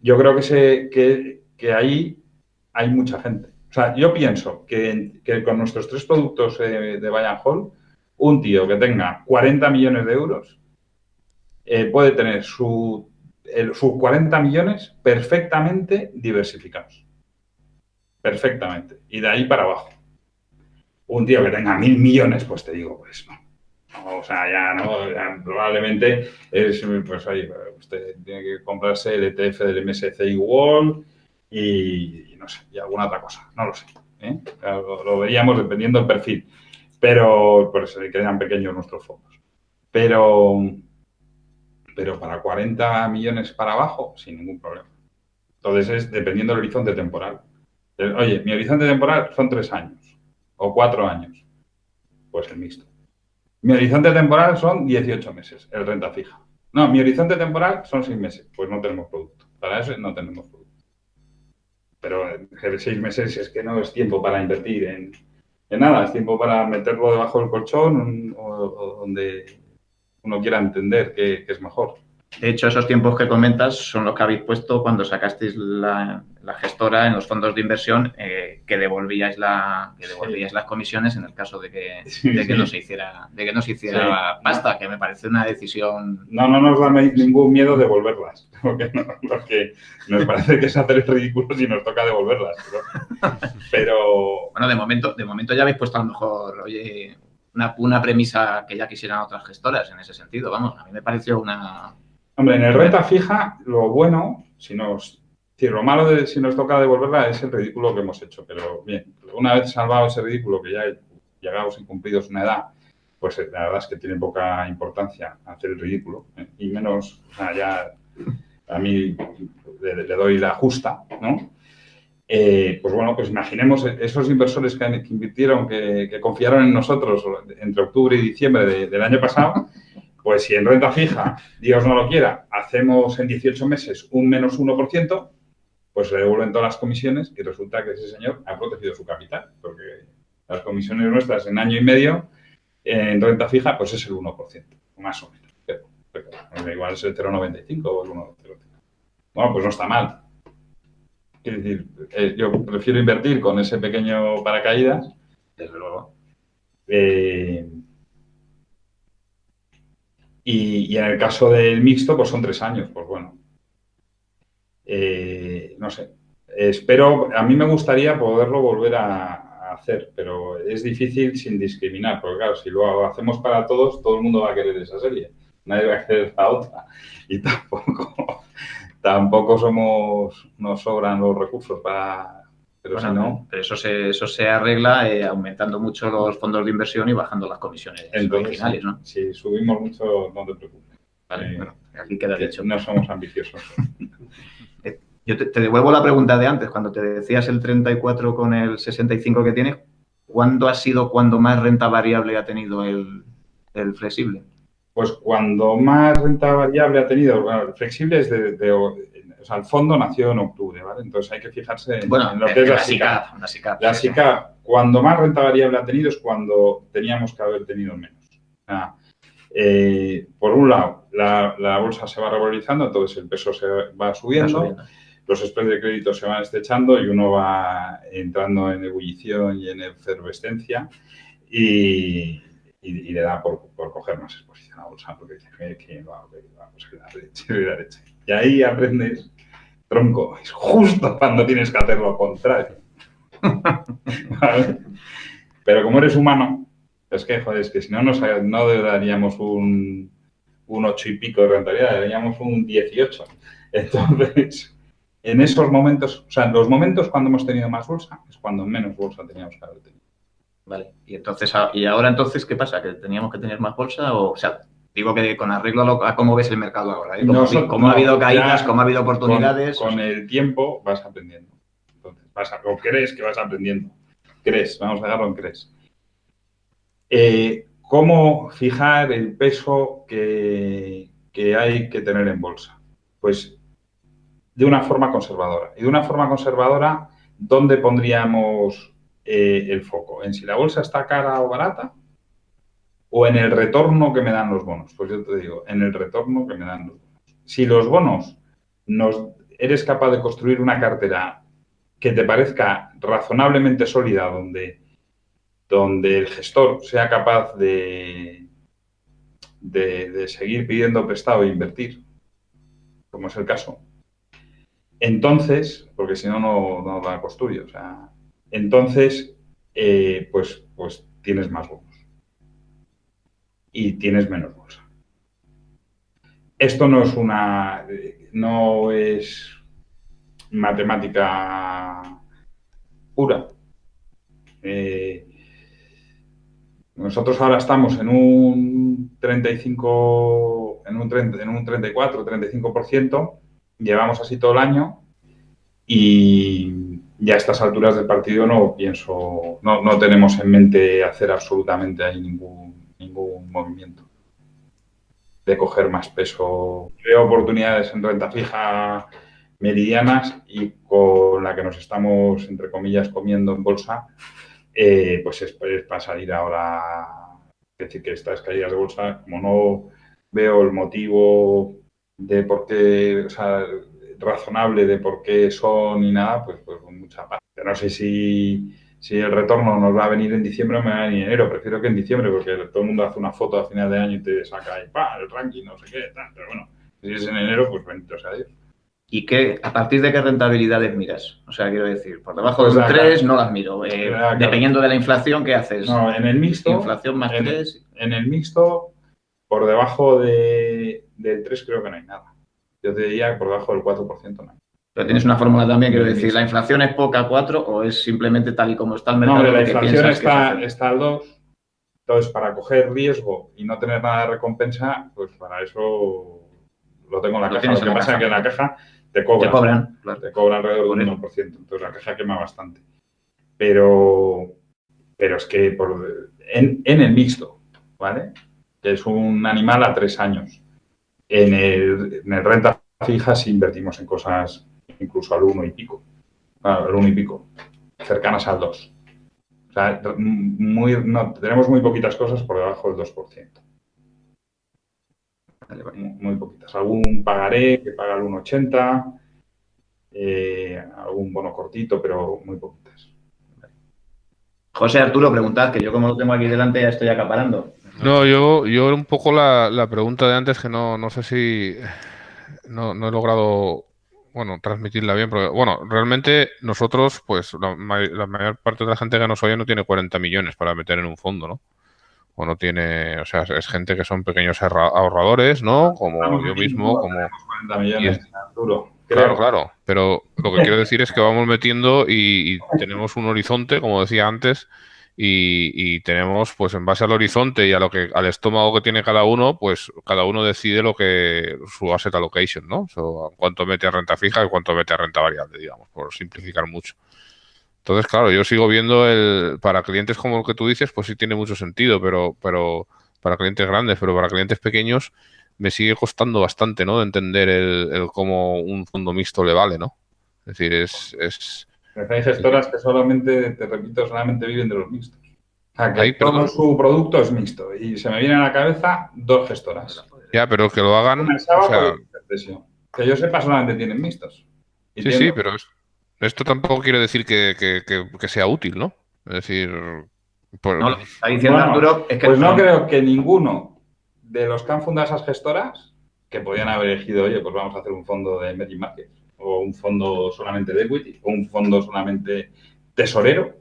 yo creo que ahí hay mucha gente. O sea, yo pienso que con nuestros 3 productos de Buy and Hold, un tío que tenga 40 millones de euros puede tener sus 40 millones perfectamente diversificados. Perfectamente. Y de ahí para abajo. Un tío que tenga 1.000 millones, pues te digo, pues no. O sea, ya no, ya probablemente es, pues oye, usted tiene que comprarse el ETF del MSCI World y no sé, y alguna otra cosa, no lo sé. Lo veríamos dependiendo del perfil, pero por eso quedan pequeños nuestros fondos. Pero para 40 millones para abajo, sin ningún problema. Entonces es dependiendo del horizonte temporal. Oye, mi horizonte temporal son 3 años o 4 años, pues el mixto. Mi horizonte temporal son 18 meses, el renta fija. No, mi horizonte temporal son 6 meses, pues no tenemos producto. Para eso no tenemos producto. Pero 6 meses es que no es tiempo para invertir en nada, es tiempo para meterlo debajo del colchón o donde uno quiera entender que es mejor. De hecho, esos tiempos que comentas son los que habéis puesto cuando sacasteis la gestora en los fondos de inversión, que devolvíais las comisiones en el caso de que no se hiciera pasta, que me parece una decisión. No nos da ningún miedo devolverlas, porque nos parece que es hacer el ridículo si nos toca devolverlas. Pero bueno, de momento ya habéis puesto a lo mejor, oye, una premisa que ya quisieran otras gestoras en ese sentido. Vamos, a mí me pareció una. Hombre, en el renta fija, lo bueno, lo malo de si nos toca devolverla es el ridículo que hemos hecho. Pero bien, una vez salvado ese ridículo, que ya llegamos y cumplidos una edad, pues la verdad es que tiene poca importancia hacer el ridículo. Y menos, o sea, ya a mí le doy la justa, ¿no? Pues bueno, pues imaginemos esos inversores que invirtieron, que confiaron en nosotros entre octubre y diciembre del año pasado, pues si en renta fija, Dios no lo quiera, hacemos en 18 meses un menos 1%, pues le devuelven todas las comisiones y resulta que ese señor ha protegido su capital, porque las comisiones nuestras en año y medio en renta fija, pues es el 1%, más o menos. Pero igual es el 0,95 o el 1,05. Bueno, pues no está mal. Es decir, yo prefiero invertir con ese pequeño paracaídas, desde luego. Y en el caso del mixto, pues son 3 años. Pues bueno, no sé. Espero, a mí me gustaría poderlo volver a hacer, pero es difícil sin discriminar, porque claro, si lo hacemos para todos, todo el mundo va a querer esa serie. Nadie va a querer la otra. Y tampoco nos sobran los recursos para... Pero Bueno, si no... pero eso se arregla aumentando mucho los fondos de inversión y bajando las comisiones originales, ¿no? Si subimos mucho, no te preocupes. Vale, bueno, aquí queda dicho. No somos ambiciosos. Yo te devuelvo la pregunta de antes, cuando te decías el 34 con el 65 que tienes, ¿cuándo ha sido cuando más renta variable ha tenido el flexible? Pues cuando más renta variable ha tenido, bueno, el flexible es o sea, el fondo nació en octubre, ¿vale? Entonces hay que fijarse en lo que es la SICAV. La SICAV, cuando más renta variable ha tenido es cuando teníamos que haber tenido menos. Por un lado, la bolsa se va revalorizando, entonces el peso se va subiendo. Los spreads de crédito se van estrechando y uno va entrando en ebullición y en efervescencia y le da por coger más exposición a la bolsa, porque dice que vamos a la leche. Y ahí aprendes, tronco, es justo cuando tienes que hacer lo contrario. ¿Vale? Pero como eres humano, es que si no nos daríamos un 8 y pico de rentabilidad, daríamos un 18. Entonces... En esos momentos, o sea, en los momentos cuando hemos tenido más bolsa, es cuando menos bolsa teníamos que haber tenido. Vale, y ahora entonces, ¿qué pasa? ¿Que teníamos que tener más bolsa? O sea, digo que con arreglo a cómo ves el mercado ahora, ¿eh? ¿Cómo ha habido caídas, cómo ha habido oportunidades? Con el tiempo vas aprendiendo. Entonces, o crees que vas aprendiendo. Vamos a dejarlo en crees. ¿Cómo fijar el peso que hay que tener en bolsa? Pues de una forma conservadora. Y de una forma conservadora, ¿dónde pondríamos el foco? ¿En si la bolsa está cara o barata? ¿O en el retorno que me dan los bonos? Pues yo te digo, en el retorno que me dan los bonos. Si los bonos eres capaz de construir una cartera que te parezca razonablemente sólida, donde el gestor sea capaz de seguir pidiendo prestado e invertir, como es el caso, entonces, porque si no, no la construyo, o sea, entonces, pues tienes más bonos y tienes menos bolsa. Esto no es matemática pura. Nosotros ahora estamos en un 35, en un 34, 35%. Llevamos así todo el año y ya a estas alturas del partido no tenemos en mente hacer absolutamente ahí ningún movimiento de coger más peso. Veo oportunidades en renta fija meridianas y con la que nos estamos, entre comillas, comiendo en bolsa, pues es para salir ahora. Es decir, que estas caídas de bolsa, como no veo el motivo de por qué, o sea, razonable de por qué son y nada, pues con mucha paz. Yo no sé si el retorno nos va a venir en diciembre o me va a venir en enero. Prefiero que en diciembre, porque todo el mundo hace una foto a final de año y te saca ahí, el ranking, no sé qué, tal. Pero bueno, si es en enero, pues bendito sea Dios. ¿Y a partir de qué rentabilidades miras? O sea, quiero decir, por debajo de un 3 no las miro. Dependiendo de la inflación, ¿qué haces? No, en el mixto... Inflación más 3... En el mixto, por debajo del 3 creo que no hay nada. Yo te diría que por debajo del 4% no hay. Pero tienes una fórmula también, quiero decir, ¿la inflación es poca, 4, o es simplemente tal y como está el mercado? No, la inflación está al 2. Entonces, para coger riesgo y no tener nada de recompensa, pues para eso lo tengo en la Lo caja. tienes Lo en que la pasa es caja. que en la caja te cobran. Te cobran, claro. Te cobra alrededor de un 1%. Entonces la caja quema bastante. Pero es que en el mixto, ¿vale? Que es un animal a 3 años. En el renta fija sí invertimos en cosas incluso al 1 y pico. Al 1 y pico. Cercanas al 2. O sea, tenemos muy poquitas cosas por debajo del 2%. Muy poquitas. Algún pagaré que paga el 1,80, algún bono cortito, pero muy poquitas. José, Arturo, preguntad, que yo como lo tengo aquí delante ya estoy acaparando. No, yo un poco la pregunta de antes que no sé si no he logrado, bueno, transmitirla bien, porque, bueno, realmente nosotros, pues la mayor parte de la gente que nos oye no tiene 40 millones para meter en un fondo, ¿no? O no tiene, o sea, es gente que son pequeños ahorradores, ¿no? Como yo mismo, como... 40 millones, Arturo. Claro, Creo. claro, pero lo que quiero decir es que vamos metiendo y tenemos un horizonte, como decía antes, y tenemos, pues en base al horizonte y al estómago que tiene cada uno, pues cada uno decide su asset allocation, ¿no? Cuánto mete a renta fija y cuánto mete a renta variable, digamos, por simplificar mucho. Entonces, claro, yo sigo viendo para clientes como el que tú dices, pues sí tiene mucho sentido, pero para clientes grandes, pero para clientes pequeños me sigue costando bastante, ¿no? De entender el cómo un fondo mixto le vale, ¿no? Es decir, Hay gestoras que solamente, te repito, solamente viven de los mixtos. O sea, que Ay, todo perdón. su producto es mixto. Y se me viene a la cabeza 2 gestoras. Ya, pero que lo hagan, Una o sábado sea, y Cartesio. Que yo sepa solamente tienen mixtos. Y sí, pero esto tampoco quiere decir que sea útil, ¿no? Es decir, No, lo que está diciendo Bueno, Arturo es que pues no creo que ninguno de los que han fundado esas gestoras, que podían haber elegido, oye, pues vamos a hacer un fondo de emerging markets, o un fondo solamente de equity, o un fondo solamente tesorero,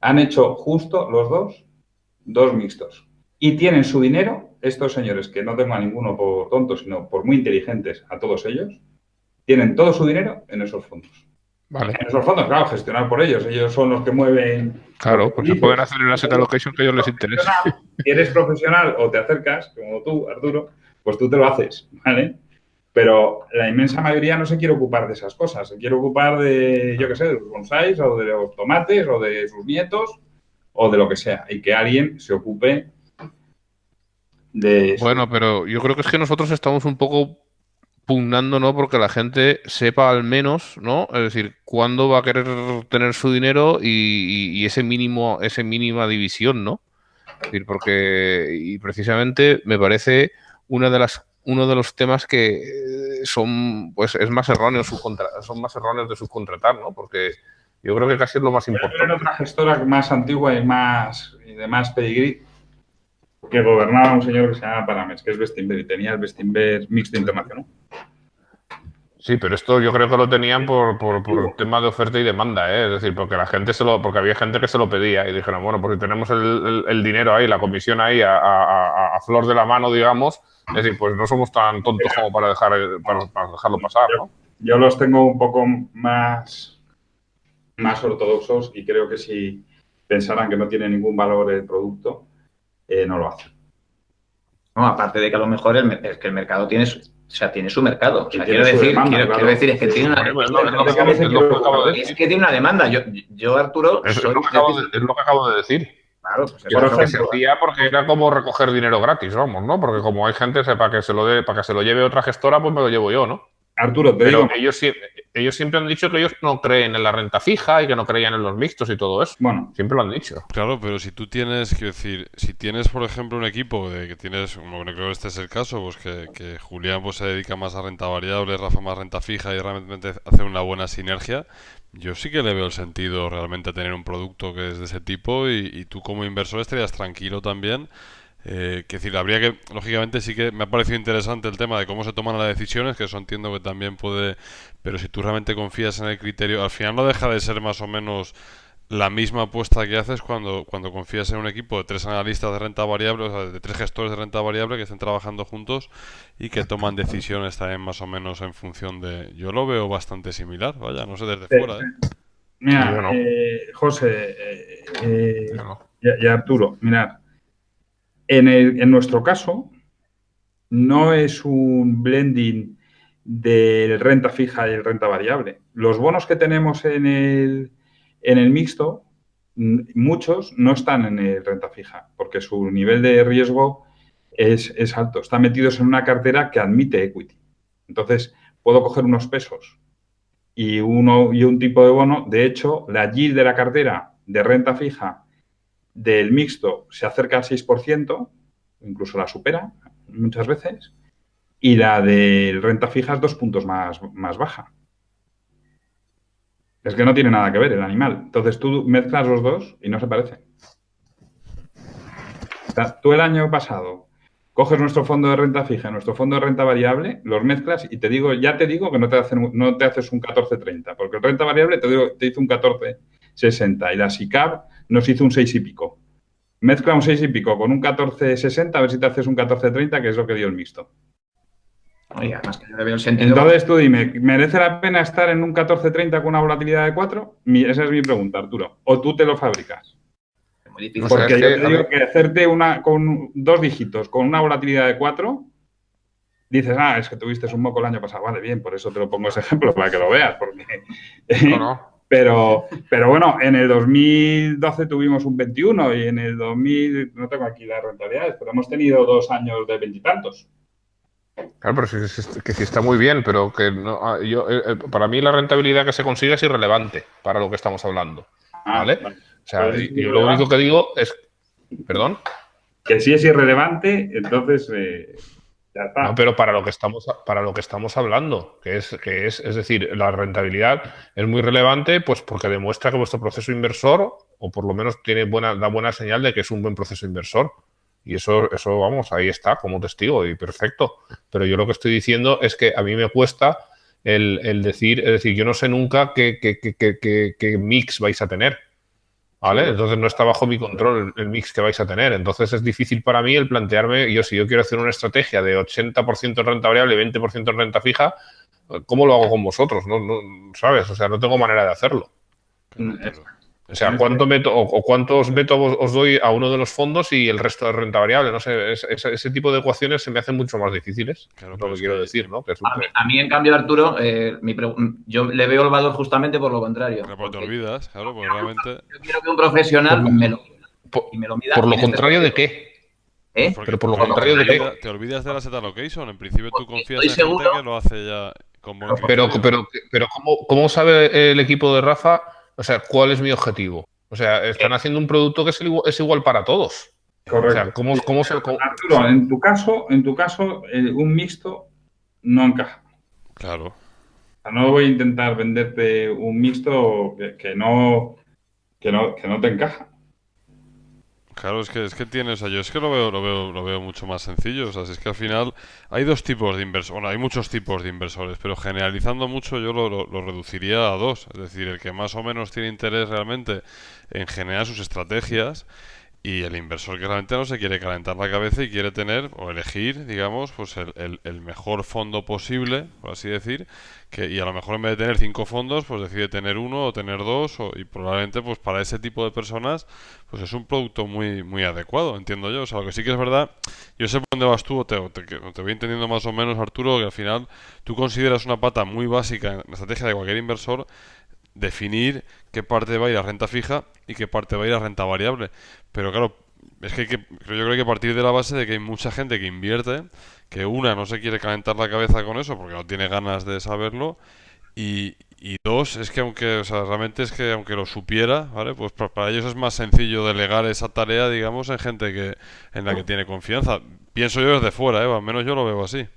han hecho justo los dos mixtos. Y tienen su dinero, estos señores, que no tengo a ninguno por tontos, sino por muy inteligentes, a todos ellos, tienen todo su dinero en esos fondos. vale. En esos fondos, claro, gestionar por ellos. Ellos son los que mueven. Claro, pues se pueden hacer el asset allocation que a ellos les interese. Si eres profesional o te acercas, como tú, Arturo, pues tú te lo haces, ¿vale? Pero la inmensa mayoría no se quiere ocupar de esas cosas. Se quiere ocupar de, yo qué sé, de los bonsáis o de los tomates o de sus nietos o de lo que sea. Y que alguien se ocupe de eso. Bueno, pero yo creo que es que nosotros estamos un poco pugnando, ¿no? Porque la gente sepa al menos, ¿no? Es decir, cuándo va a querer tener su dinero y esa mínima división, ¿no? Es decir, y precisamente me parece uno de los temas que pues es más erróneo son más erróneos de subcontratar, ¿no? Porque yo creo que casi es lo más Pero importante. era otra gestora más antigua y de más pedigrí que gobernaba un señor que se llama Parames, que es Bestinver, y tenía el Bestinver mixto internacional. Sí, pero esto yo creo que lo tenían por el tema de oferta y demanda, ¿eh? Es decir, porque porque había gente que se lo pedía y dijeron, bueno, pues si tenemos el dinero ahí, la comisión ahí a flor de la mano, digamos, es decir, pues no somos tan tontos como para dejarlo pasar, ¿no? Yo los tengo un poco más ortodoxos y creo que si pensaran que no tiene ningún valor el producto, no lo hacen. No, aparte de que a lo mejor es que el mercado tiene su mercado. O sea, quiero decir, es que tiene una, Es lo que tiene una demanda. Yo Arturo, es lo que acabo de decir. Claro, pues Por Que se ejemplo, hacía porque era como recoger dinero gratis, vamos, ¿no? Porque como hay gente, para que se lo lleve otra gestora, pues me lo llevo yo, ¿no? Arturo, te Pero digo. ellos siempre han dicho que ellos no creen en la renta fija y que no creían en los mixtos y todo eso. Bueno, Siempre lo han dicho. Claro, pero si tú tienes, quiero decir, si tienes, por ejemplo, un equipo de que tienes, bueno, creo que este es el caso, pues que Julián pues se dedica más a renta variable, Rafa más renta fija y realmente hace una buena sinergia, yo sí que le veo el sentido realmente a tener un producto que es de ese tipo y tú como inversor estarías tranquilo también. Que decir, habría que, lógicamente sí que me ha parecido interesante el tema de cómo se toman las decisiones, que eso entiendo que también puede, pero si tú realmente confías en el criterio, al final no deja de ser más o menos la misma apuesta que haces cuando confías en un equipo de 3 analistas de renta variable, o sea, de 3 gestores de renta variable que estén trabajando juntos y que toman decisiones también más o menos en función de... Yo lo veo bastante similar, vaya, no sé desde fuera, ¿eh? Mira, No. José No. y Arturo, mirad, en nuestro caso, no es un blending de renta fija y el renta variable. Los bonos que tenemos en el mixto, muchos no están en el renta fija, porque su nivel de riesgo es alto. Están metidos en una cartera que admite equity. Entonces, puedo coger unos pesos y un tipo de bono. De hecho, la yield de la cartera de renta fija del mixto se acerca al 6%, incluso la supera muchas veces, y la de renta fija es 2 puntos más baja. Es que no tiene nada que ver el animal. Entonces tú mezclas los dos y no se parecen. O sea, tú el año pasado coges nuestro fondo de renta fija y nuestro fondo de renta variable, los mezclas y ya te digo que no te haces un 14,30, porque el renta variable te hizo un 14,60 y la SICAV nos hizo un 6 y pico. Mezcla un 6 y pico con un 14,60 a ver si te haces un 14,30, que es lo que dio el mixto. Oye, además que le veo el sentido. Entonces tú dime, ¿merece la pena estar en un 14,30 con una volatilidad de 4? Esa es mi pregunta, Arturo. ¿O tú te lo fabricas? Es muy difícil. Porque yo te digo que hacerte con 2 dígitos con una volatilidad de 4, dices, es que tuviste un moco el año pasado. Vale, bien, por eso te lo pongo ese ejemplo, para que lo veas. Porque, No. Pero bueno, en el 2012 tuvimos un 21 y en el 2000, no tengo aquí las rentabilidades, pero hemos tenido 2 años de 20 y tantos. Claro, pero que sí está muy bien, pero que no, para mí la rentabilidad que se consigue es irrelevante para lo que estamos hablando. ¿Vale? Vale. O sea, Pues yo lo único que digo es... ¿Perdón? Que si es irrelevante, entonces ya está. No, pero para lo que estamos hablando, es decir, la rentabilidad es muy relevante, pues porque demuestra que vuestro proceso inversor, o por lo menos da buena señal de que es un buen proceso inversor. Y eso, vamos, ahí está como testigo y perfecto. Pero yo lo que estoy diciendo es que a mí me cuesta el decir, es decir, yo no sé nunca qué mix vais a tener, ¿vale? Entonces no está bajo mi control el mix que vais a tener. Entonces es difícil para mí el plantearme, si yo quiero hacer una estrategia de 80% en renta variable y 20% en renta fija, ¿cómo lo hago con vosotros? No, ¿sabes? O sea, no tengo manera de hacerlo. O sea, ¿cuántos vetos os doy a uno de los fondos y el resto de renta variable? No sé, ese tipo de ecuaciones se me hacen mucho más difíciles. Claro, es lo que quiero decir, ¿no? Que a mí, en cambio, Arturo, yo le veo el valor justamente por lo contrario. Pero te olvidas, claro, porque realmente... Yo quiero que un profesional me lo mida. ¿Por lo contrario de qué? Pero por lo contrario de qué. ¿Te olvidas de la asset allocation? En principio tú confías en gente que lo hace ya con buen criterio. Pero ¿cómo sabe el equipo de Rafa? O sea, ¿cuál es mi objetivo? O sea, están haciendo un producto que es igual para todos. Correcto. O sea, ¿cómo se...? Arturo, en tu caso, un mixto no encaja. Claro. O sea, no voy a intentar venderte un mixto que no te encaja. Claro, es que tiene, o sea, yo es que lo veo mucho más sencillo. O sea, si es que al final hay dos tipos de inversores, bueno, hay muchos tipos de inversores, pero generalizando mucho yo lo reduciría a dos. Es decir, el que más o menos tiene interés realmente en generar sus estrategias y el inversor que realmente no se quiere calentar la cabeza y quiere tener o elegir, digamos, pues el mejor fondo posible, por así decir, y a lo mejor en vez de tener 5 fondos, pues decide tener uno o tener dos, y probablemente pues para ese tipo de personas pues es un producto muy muy adecuado, entiendo yo. O sea, lo que sí que es verdad, yo sé por dónde vas tú, te voy entendiendo más o menos, Arturo, que al final tú consideras una pata muy básica en la estrategia de cualquier inversor definir qué parte va a ir a renta fija y qué parte va a ir a renta variable. Pero claro, es que yo creo que hay que partir de la base de que hay mucha gente que invierte, que una no se quiere calentar la cabeza con eso porque no tiene ganas de saberlo, y dos, es que o sea, realmente es que aunque lo supiera, ¿vale? Pues para ellos es más sencillo delegar esa tarea, digamos, en gente en la que tiene confianza. Pienso yo desde fuera, al menos yo lo veo así.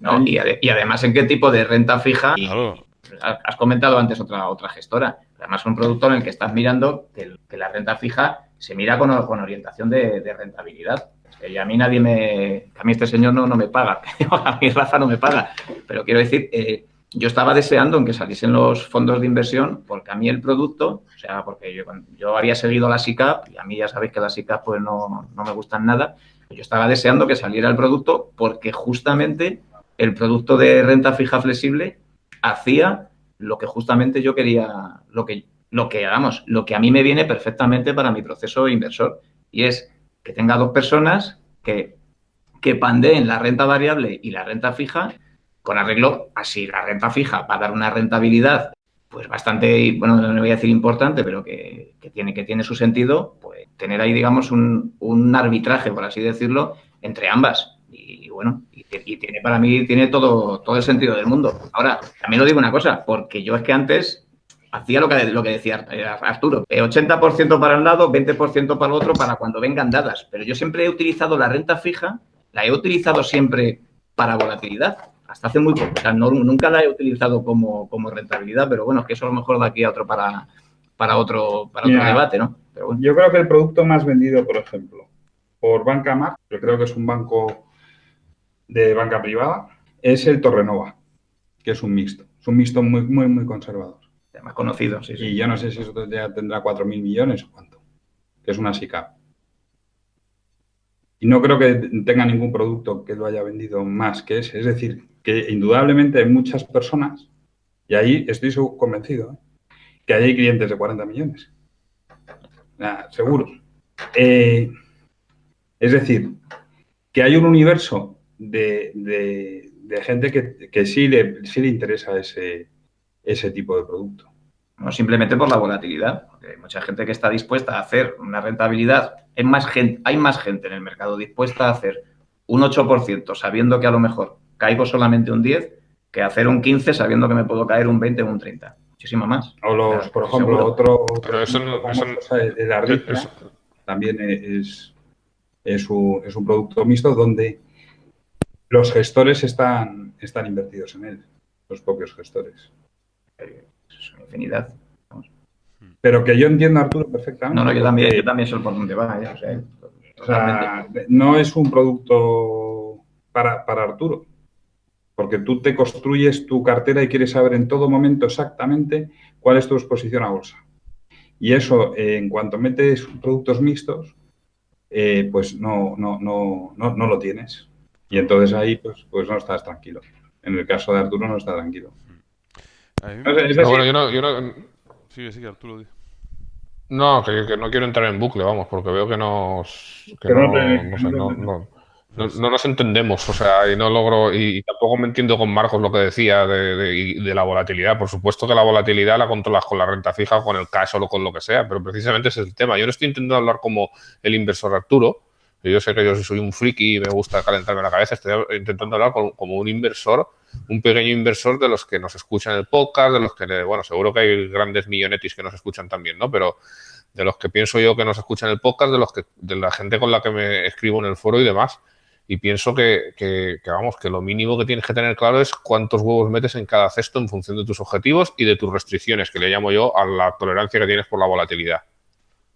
No, y además, ¿en qué tipo de renta fija? Claro. Has comentado antes otra gestora. Además, es un producto en el que estás mirando que la renta fija se mira con orientación de rentabilidad. Es que a mí a mí este señor no me paga, a mí Rafa no me paga. Pero quiero decir, yo estaba deseando en que saliesen los fondos de inversión, porque a mí el producto, o sea, porque yo había seguido la SICAP y a mí ya sabéis que las SICAP pues no me gustan nada. Yo estaba deseando que saliera el producto porque justamente el producto de renta fija flexible hacía lo que justamente yo quería, lo que a mí me viene perfectamente para mi proceso inversor, y es que tenga dos personas que que pandeen la renta variable y la renta fija con arreglo así. La renta fija va a dar una rentabilidad pues bastante, bueno, no voy a decir importante, pero que tiene su sentido, pues tener ahí, digamos, un arbitraje, por así decirlo, entre ambas. Y bueno, y tiene, para mí tiene todo el sentido del mundo. Ahora, también lo digo una cosa, porque yo es que antes hacía lo que decía Arturo, 80% para un lado, 20% para el otro, para cuando vengan dadas. Pero yo siempre he utilizado la renta fija, la he utilizado siempre para volatilidad. Hasta hace muy poco. O sea, nunca la he utilizado como rentabilidad, pero bueno, es que eso a lo mejor de aquí a otro para otro debate, ¿no? Pero bueno. Yo creo que el producto más vendido, por ejemplo, por Banca Mar, yo creo que es un banco de banca privada, es el Torrenova, que es un mixto. Es un mixto muy, muy, muy conservador. Más conocido, sí. Y yo no sé si eso ya tendrá 4.000 millones o cuánto, que es una SICAV. Y no creo que tenga ningún producto que lo haya vendido más que ese. Es decir, que indudablemente hay muchas personas, y ahí estoy convencido, que ahí hay clientes de 40 millones. Seguro. Es decir, que hay un universo de gente que sí le interesa ese tipo de producto. No simplemente por la volatilidad, porque hay mucha gente que está dispuesta a hacer una rentabilidad. Hay más gente en el mercado dispuesta a hacer un 8% sabiendo que a lo mejor caigo solamente un 10%, que hacer un 15% sabiendo que me puedo caer un 20% o un 30%. Muchísimo más. O por ejemplo, otro pero eso no, el arbitra también es un producto mixto donde los gestores están invertidos en él, los propios gestores. Es una infinidad. Pero que yo entiendo a Arturo perfectamente. No, yo también sé por dónde va. O sea, no es un producto para Arturo, porque tú te construyes tu cartera y quieres saber en todo momento exactamente cuál es tu exposición a bolsa. Y eso, en cuanto metes productos mixtos, pues no lo tienes. Y entonces ahí pues no estás tranquilo. En el caso de Arturo no está tranquilo. Bueno, yo no... Sí, Arturo. No, que no quiero entrar en bucle, vamos, porque veo que no nos entendemos, o sea, y no logro, y tampoco me entiendo con Marcos lo que decía de la volatilidad. Por supuesto que la volatilidad la controlas con la renta fija o con el cash o con lo que sea, pero precisamente ese es el tema. Yo no estoy intentando hablar como el inversor Arturo. Yo sé que yo soy un friki y me gusta calentarme la cabeza. Estoy intentando hablar como un inversor, un pequeño inversor de los que nos escuchan el podcast, de los que, bueno, seguro que hay grandes millonetis que nos escuchan también, ¿no? Pero de los que pienso yo que nos escuchan el podcast, de la gente con la que me escribo en el foro y demás. Y pienso que lo mínimo que tienes que tener claro es cuántos huevos metes en cada cesto en función de tus objetivos y de tus restricciones, que le llamo yo a la tolerancia que tienes por la volatilidad.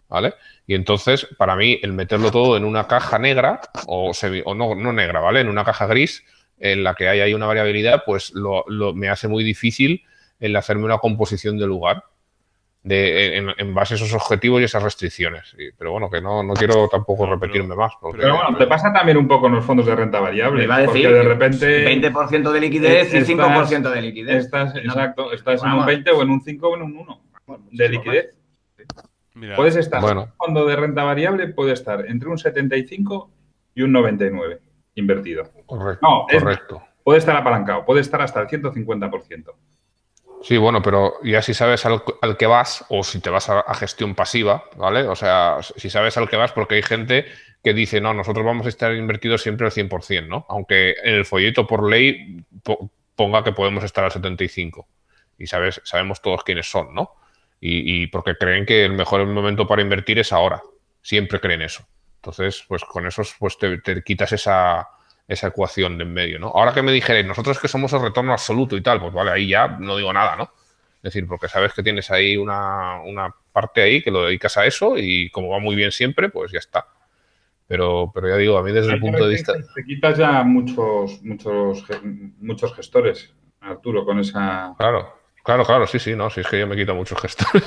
¿Vale? Y entonces, para mí, el meterlo todo en una caja negra, o no negra, ¿vale? En una caja gris, en la que hay ahí una variabilidad, pues me hace muy difícil el hacerme una composición de lugar en base a esos objetivos y esas restricciones. Pero bueno, que no quiero tampoco repetirme más. Pero bueno, te pasa también un poco en los fondos de renta variable. Me iba a decir, porque de repente 20% de liquidez y 5% de liquidez. Estás en un 20 o en un 5 o en un 1 de liquidez. Mira, puedes estar, en un fondo de renta variable puede estar entre un 75 y un 99 invertido. Correcto. Correcto. Puede estar apalancado, puede estar hasta el 150%. Sí, bueno, pero ya si sabes al que vas, o si te vas a gestión pasiva, ¿vale? O sea, si sabes al que vas, porque hay gente que dice, no, nosotros vamos a estar invertidos siempre al 100%, ¿no? Aunque en el folleto por ley ponga que podemos estar al 75%. Y sabemos todos quiénes son, ¿no? Y porque creen que el mejor momento para invertir es ahora. Siempre creen eso. Entonces, pues con eso pues te quitas esa ecuación de en medio, ¿no? Ahora que me dijerais, nosotros que somos el retorno absoluto y tal, pues vale, ahí ya no digo nada, ¿no? Es decir, porque sabes que tienes ahí una parte ahí que lo dedicas a eso y como va muy bien siempre, pues ya está. Pero ya digo, a mí desde el punto de vista... Te quitas ya muchos gestores, Arturo, con esa... Claro, sí, no, si es que yo me quito muchos gestores.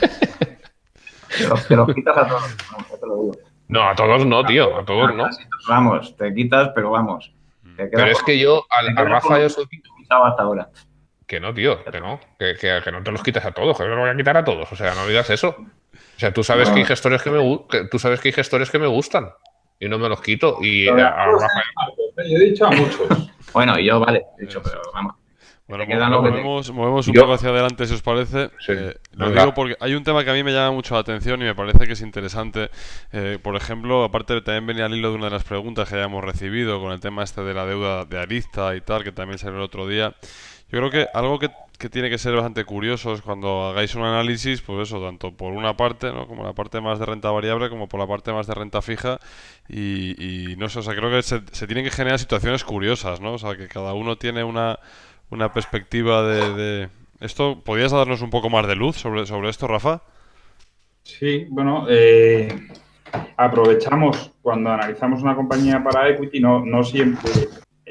Te los quitas a todos, no, te lo digo. No, a todos no, tío, a todos no. Vamos, te quitas, pero vamos. Pero es que yo, a Rafa, yo soy... hasta ahora. Que no, tío, que no no te los quitas a todos, que me los voy a quitar a todos, o sea, no digas eso. O sea, tú sabes que hay gestores que me gustan y no me los quito. Y a Rafa... Yo he dicho a muchos. Bueno, y yo, vale, he dicho, pero vamos. Bueno, Te quedan los que te- movemos un Yo- poco hacia adelante, si os parece. Sí, Lo venga. digo porque hay un tema que a mí me llama mucho la atención y me parece que es interesante. Por ejemplo, aparte también venía al hilo de una de las preguntas que hayamos recibido con el tema este de la deuda de Arista y tal, que también salió el otro día. Yo creo que algo que tiene que ser bastante curioso es cuando hagáis un análisis, pues eso, tanto por una parte, ¿no? Como la parte más de renta variable, como por la parte más de renta fija. Y no sé, o sea, creo que se tienen que generar situaciones curiosas, ¿no? O sea, que cada uno tiene una perspectiva de... ¿Esto podrías darnos un poco más de luz sobre esto, Rafa? Sí, bueno, aprovechamos cuando analizamos una compañía para equity, no siempre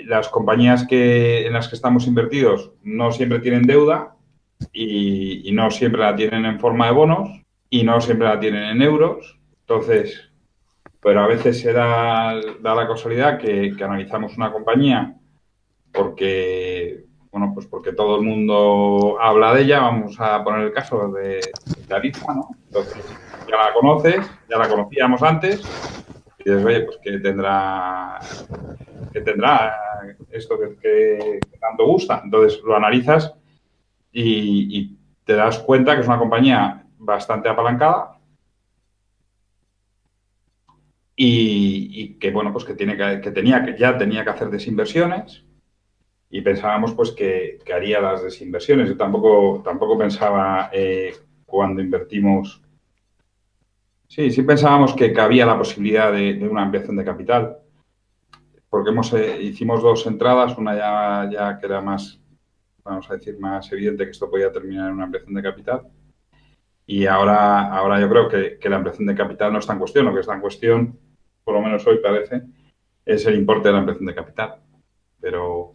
las compañías en las que estamos invertidos no siempre tienen deuda y no siempre la tienen en forma de bonos y no siempre la tienen en euros. Entonces, pero a veces da la casualidad que analizamos una compañía porque, bueno, pues porque todo el mundo habla de ella. Vamos a poner el caso de Arista, ¿no? Entonces, ya la conoces, ya la conocíamos antes y dices, oye, pues que tendrá esto que tanto gusta. Entonces lo analizas y te das cuenta que es una compañía bastante apalancada y que, bueno, pues que ya tenía que hacer desinversiones y pensábamos pues que haría las desinversiones. Yo tampoco pensaba cuando invertimos. Sí pensábamos que había la posibilidad de una ampliación de capital, porque hicimos dos entradas, una ya que era más, vamos a decir, más evidente que esto podía terminar en una ampliación de capital. Y ahora yo creo que la ampliación de capital no está en cuestión. Lo que está en cuestión, por lo menos hoy parece, es el importe de la ampliación de capital. Pero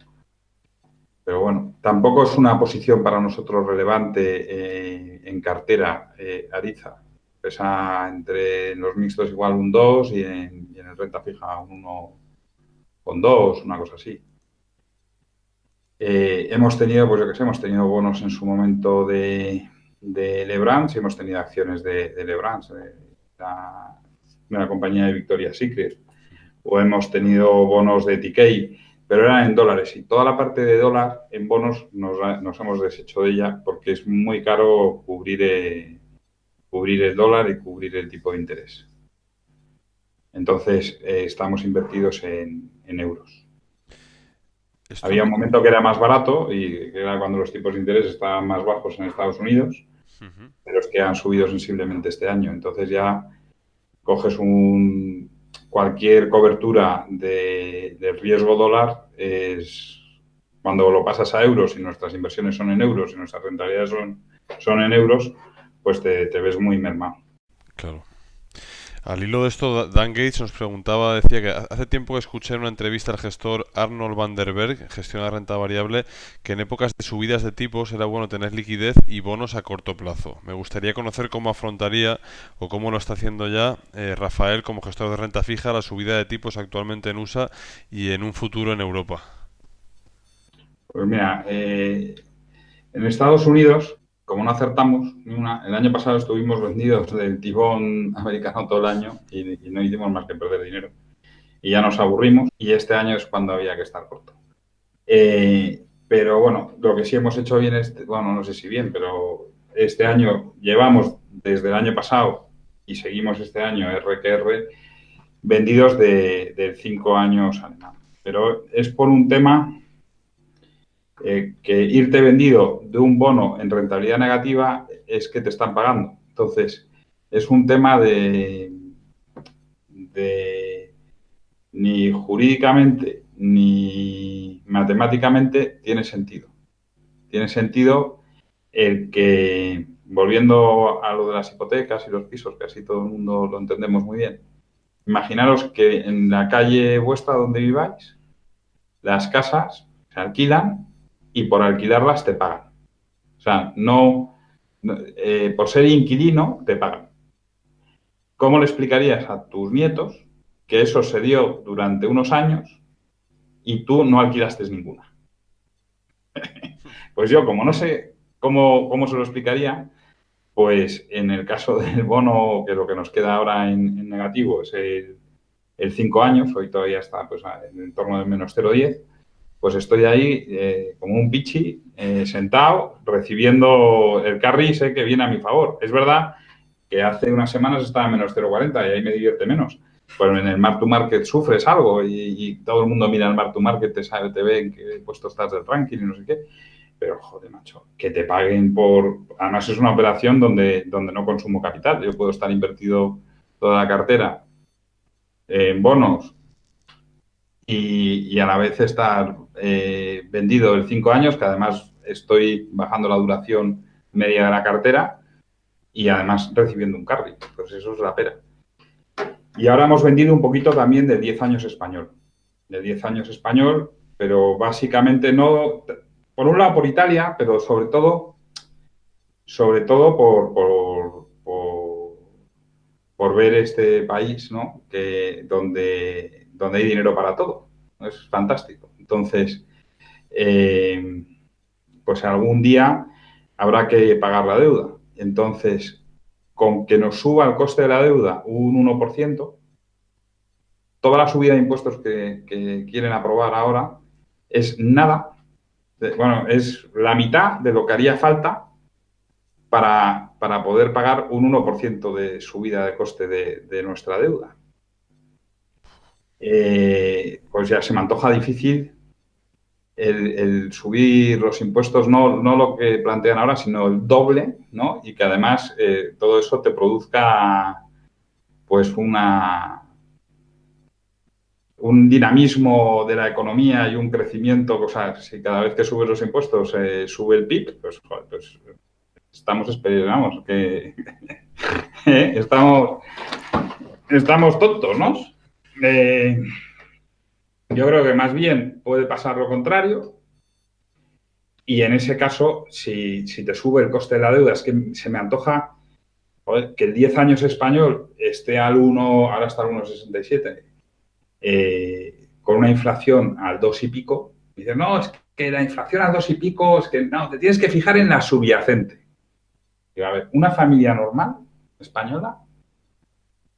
bueno, tampoco es una posición para nosotros relevante en cartera, Ariza. Pesa entre los mixtos igual un 2 y en el renta fija un 1,2, una cosa así. Hemos tenido, pues yo qué sé, hemos tenido bonos en su momento de Lebrans y hemos tenido acciones de Lebrans, de la compañía de Victoria's Secret, o hemos tenido bonos de TK, pero eran en dólares y toda la parte de dólar en bonos nos hemos deshecho de ella porque es muy caro cubrir el dólar y cubrir el tipo de interés. Entonces, estamos invertidos en euros. Esto... Había un momento que era más barato y que era cuando los tipos de interés estaban más bajos en Estados Unidos, Ujú. pero es que han subido sensiblemente este año. Entonces ya coges cualquier cobertura del riesgo dólar, cuando lo pasas a euros y nuestras inversiones son en euros y nuestras rentabilidades son en euros, pues te ves muy mermado. Claro. Al hilo de esto, Dan Gates nos preguntaba, decía que hace tiempo que escuché en una entrevista al gestor Arnold van der Berg, gestión de renta variable, que en épocas de subidas de tipos era bueno tener liquidez y bonos a corto plazo. Me gustaría conocer cómo afrontaría o cómo lo está haciendo ya Rafael como gestor de renta fija la subida de tipos actualmente en USA y en un futuro en Europa. Pues mira, en Estados Unidos, como no acertamos ni una, el año pasado estuvimos vendidos del tibón americano todo el año y no hicimos más que perder dinero. Y ya nos aburrimos y este año es cuando había que estar corto. Pero bueno, lo que sí hemos hecho bien, bueno, no sé si bien, pero este año llevamos desde el año pasado y seguimos este año RQR vendidos de 5 años alemán. Pero es por un tema que irte vendido de un bono en rentabilidad negativa es que te están pagando. Entonces, es un tema de ni jurídicamente ni matemáticamente tiene sentido. Tiene sentido el que, volviendo a lo de las hipotecas y los pisos, que así todo el mundo lo entendemos muy bien, imaginaros que en la calle vuestra donde viváis, las casas se alquilan y por alquilarlas te pagan. O sea, por ser inquilino te pagan. ¿Cómo le explicarías a tus nietos que eso se dio durante unos años y tú no alquilaste ninguna? Pues yo, como no sé cómo se lo explicaría, pues en el caso del bono, que lo que nos queda ahora en negativo es el 5 años, hoy todavía está pues, en torno del menos 0,10, pues estoy ahí como un pichi, sentado, recibiendo el carry, sé que viene a mi favor. Es verdad que hace unas semanas estaba en menos 0,40 y ahí me divierte menos. Pero en el mark to market sufres algo y todo el mundo mira el mark to market, te sabe, te ve en qué puesto estás del ranking y no sé qué. Pero, joder, macho, que te paguen por... Además, es una operación donde no consumo capital. Yo puedo estar invertido toda la cartera en bonos y a la vez estar vendido en 5 años, que además estoy bajando la duración media de la cartera y además recibiendo un carry. Pues eso es la pera. Y ahora hemos vendido un poquito también de 10 años español. De 10 años español, pero básicamente no... Por un lado por Italia, pero sobre todo por ver este país, ¿no? Donde hay dinero para todo. Es fantástico. Entonces, pues algún día habrá que pagar la deuda. Entonces, con que nos suba el coste de la deuda un 1%, toda la subida de impuestos que quieren aprobar ahora es nada, bueno, es la mitad de lo que haría falta para poder pagar un 1% de subida de coste de nuestra deuda. Pues ya se me antoja difícil el subir los impuestos, no lo que plantean ahora, sino el doble, ¿no? Y que además todo eso te produzca pues un dinamismo de la economía y un crecimiento. O sea, si cada vez que subes los impuestos sube el PIB, pues, joder, pues esperamos que estamos tontos, ¿no? Yo creo que más bien puede pasar lo contrario. Y en ese caso, si te sube el coste de la deuda, es que se me antoja, joder, que el 10 años español esté al 1, ahora está al 1,67, con una inflación al 2 y pico. Y dices, no, es que la inflación al 2 y pico, es que no, te tienes que fijar en la subyacente. Y a ver, una familia normal española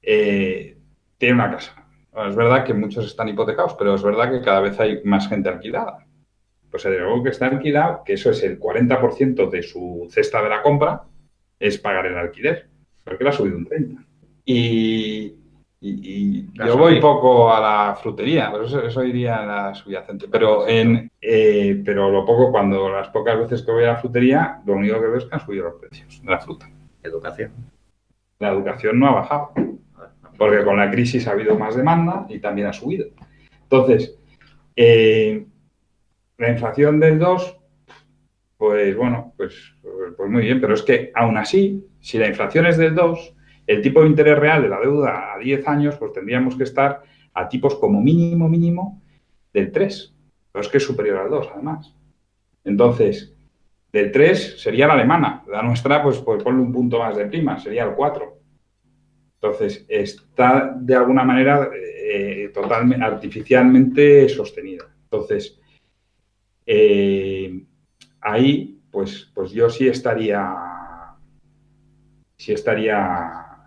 tiene una casa. Bueno, es verdad que muchos están hipotecados, pero es verdad que cada vez hay más gente alquilada. Pues de algo que está alquilado, que eso es el 40% de su cesta de la compra, es pagar el alquiler, porque le ha subido un 30%. Y yo voy poco a la frutería, pues eso iría a la subyacente. Pero pero cuando las pocas veces que voy a la frutería, lo único que veo es que han subido los precios de la fruta. Educación. La educación no ha bajado, porque con la crisis ha habido más demanda y también ha subido. Entonces, la inflación del 2, pues bueno, pues muy bien, pero es que aún así, si la inflación es del 2, el tipo de interés real de la deuda a 10 años, pues tendríamos que estar a tipos como mínimo del 3, pero es que es superior al 2 además. Entonces, del 3 sería la alemana, la nuestra pues ponle un punto más de prima, sería el 4. Entonces, está de alguna manera totalmente, artificialmente sostenida. Entonces, ahí, pues yo sí estaría,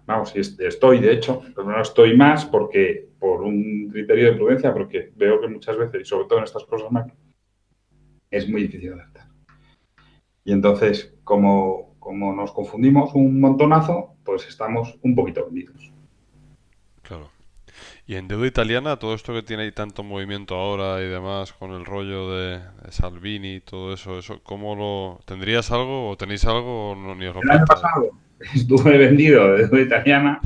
vamos, estoy de hecho, pero no estoy más porque por un criterio de prudencia, porque veo que muchas veces, y sobre todo en estas cosas macro, es muy difícil adaptar. Y entonces, como nos confundimos un montonazo, pues estamos un poquito vendidos. Claro. Y en deuda italiana, todo esto que tiene ahí tanto movimiento ahora y demás, con el rollo de Salvini y todo eso, ¿cómo lo tendrías algo o tenéis algo o no, ni os lo El año planteáis? pasado estuve vendido de deuda italiana,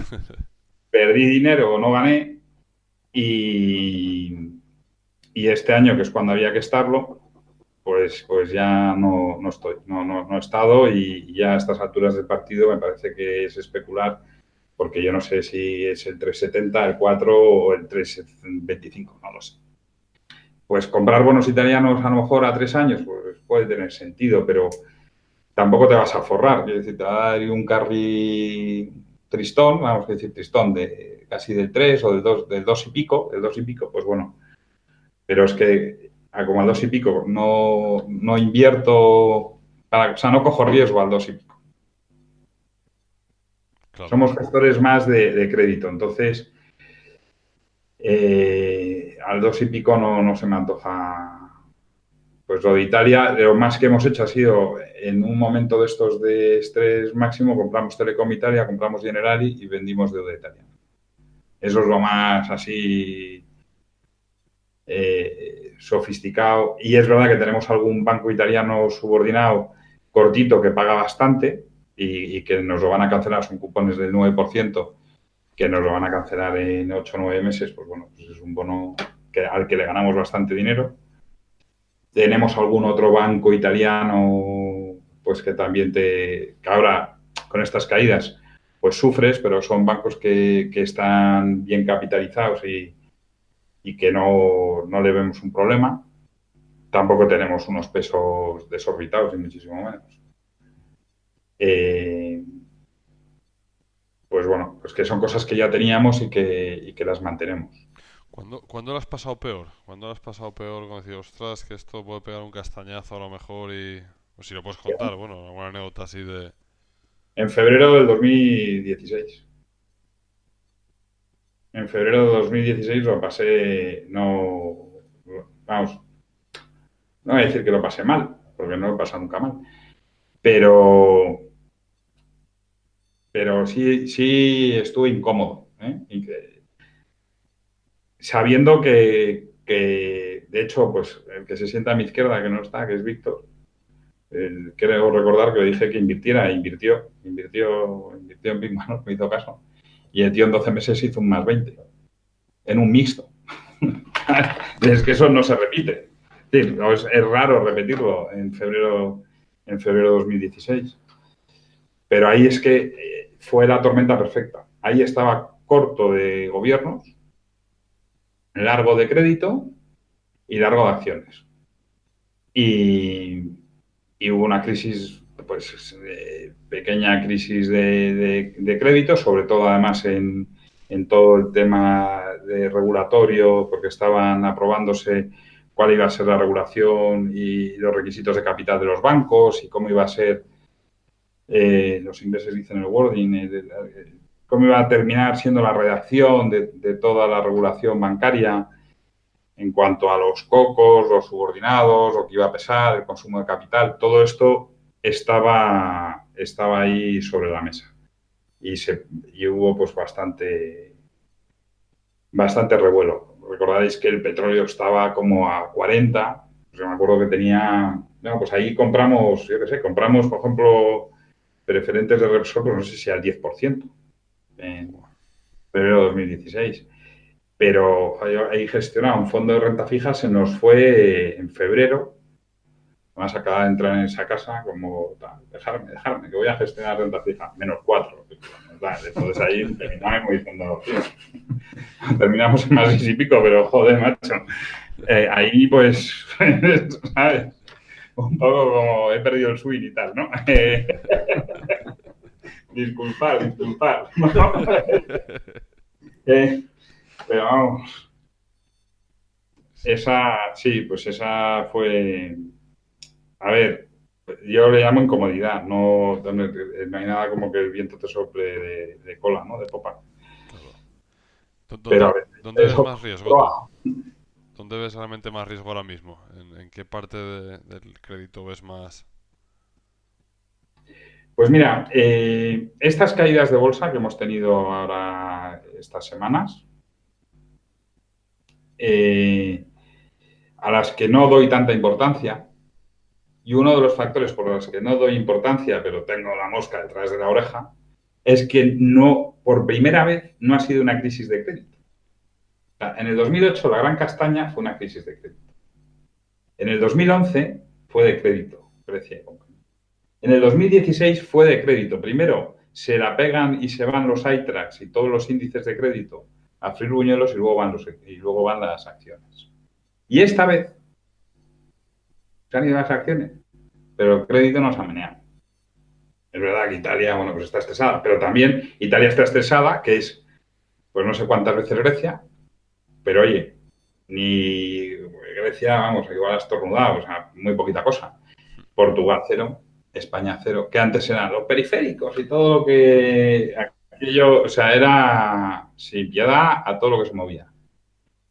perdí dinero o no gané, y este año, que es cuando había que estarlo, pues ya no estoy, no he estado, y ya a estas alturas del partido me parece que es especular, porque yo no sé si es el 3,70, el 4 o el 3,25, no lo sé. Pues comprar bonos italianos a lo mejor a 3 años, pues puede tener sentido, pero tampoco te vas a forrar. Es decir, te va a dar un carry tristón, vamos a decir tristón, de casi del 3 o del 2 y pico, pues bueno. Pero es que como al 2 y pico no invierto, o sea, no cojo riesgo al 2 y pico. Claro. Somos gestores más de crédito. Entonces, Al 2 y pico no se me antoja. Pues lo de Italia, lo más que hemos hecho ha sido, en un momento de estos de estrés máximo, compramos Telecom Italia, compramos Generali y vendimos deuda italiana. Eso es lo más así sofisticado. Y es verdad que tenemos algún banco italiano subordinado cortito que paga bastante y que nos lo van a cancelar, son cupones del 9%, que nos lo van a cancelar en 8 o 9 meses. Pues bueno, pues es un bono al que le ganamos bastante dinero. Tenemos algún otro banco italiano, pues que también que ahora con estas caídas, pues sufres, pero son bancos que están bien capitalizados y que no le vemos un problema. Tampoco tenemos unos pesos desorbitados, ni muchísimo menos. Pues bueno, pues que son cosas que ya teníamos y que las mantenemos. ¿Cuándo lo has pasado peor? ¿Cuándo lo has pasado peor? Como decir, ostras, que esto puede pegar un castañazo a lo mejor y... O si lo puedes contar, bueno, alguna anécdota así de... En febrero del 2016. En febrero de 2016 lo pasé, vamos, no voy a decir que lo pasé mal, porque no lo he pasado nunca mal, pero, pero sí estuve incómodo, ¿eh? Sabiendo de hecho, pues el que se sienta a mi izquierda, que no está, que es Víctor, creo recordar que le dije que invirtió en Big Man, me hizo caso, y el tío en 12 meses hizo un más 20, en un mixto. Es que eso no se repite. Es raro repetirlo en febrero de 2016. Pero ahí es que fue la tormenta perfecta. Ahí estaba corto de gobiernos, largo de crédito y largo de acciones. Y hubo una crisis, pues pequeña crisis de crédito, sobre todo además en todo el tema de regulatorio, porque estaban aprobándose cuál iba a ser la regulación y los requisitos de capital de los bancos y cómo iba a ser, los ingleses dicen el wording, cómo iba a terminar siendo la redacción de toda la regulación bancaria en cuanto a los cocos, los subordinados, lo que iba a pesar, el consumo de capital. Todo esto estaba ahí sobre la mesa. Y hubo pues bastante revuelo. Recordaréis que el petróleo estaba como a 40. Pues me acuerdo que tenía... No, pues ahí compramos, yo qué sé, compramos, por ejemplo, preferentes de Repsol, pues no sé si al 10% en febrero de 2016. Pero ahí gestionaba un fondo de renta fija, se nos fue en febrero. Además, acaba de entrar en esa casa como, dejarme, que voy a gestionar renta fija. -4. Entonces ahí terminamos diciendo, terminamos en más 6 y pico, pero joder, macho. Ahí pues, ¿sabes? Un poco como he perdido el swing y tal, ¿no? Disculpar. Pero vamos, esa fue... A ver, yo le llamo incomodidad, no hay nada como que el viento te sople de cola, ¿no? De popa. Pero a ver, ¿Dónde ves eso... más riesgo tú? ¿Dónde ves realmente más riesgo ahora mismo? ¿En qué parte del crédito ves más? Pues mira, estas caídas de bolsa que hemos tenido ahora estas semanas, a las que no doy tanta importancia, y uno de los factores por los que no doy importancia, pero tengo la mosca detrás de la oreja, es que por primera vez no ha sido una crisis de crédito. O sea, en el 2008 la gran castaña fue una crisis de crédito. En el 2011 fue de crédito, Grecia y compañía. En el 2016 fue de crédito. Primero se la pegan y se van los iTraxx y todos los índices de crédito a freír buñuelos y luego van las acciones. Y esta vez se han ido las acciones, pero el crédito no se ha meneado. Es verdad que Italia, bueno, pues está estresada, pero también Italia está estresada, que es, pues no sé cuántas veces Grecia, pero oye, ni Grecia, vamos, igual ha estornudado, o sea, muy poquita cosa. Portugal 0, España 0, que antes eran los periféricos y todo lo que aquello, o sea, era sin piedad a todo lo que se movía.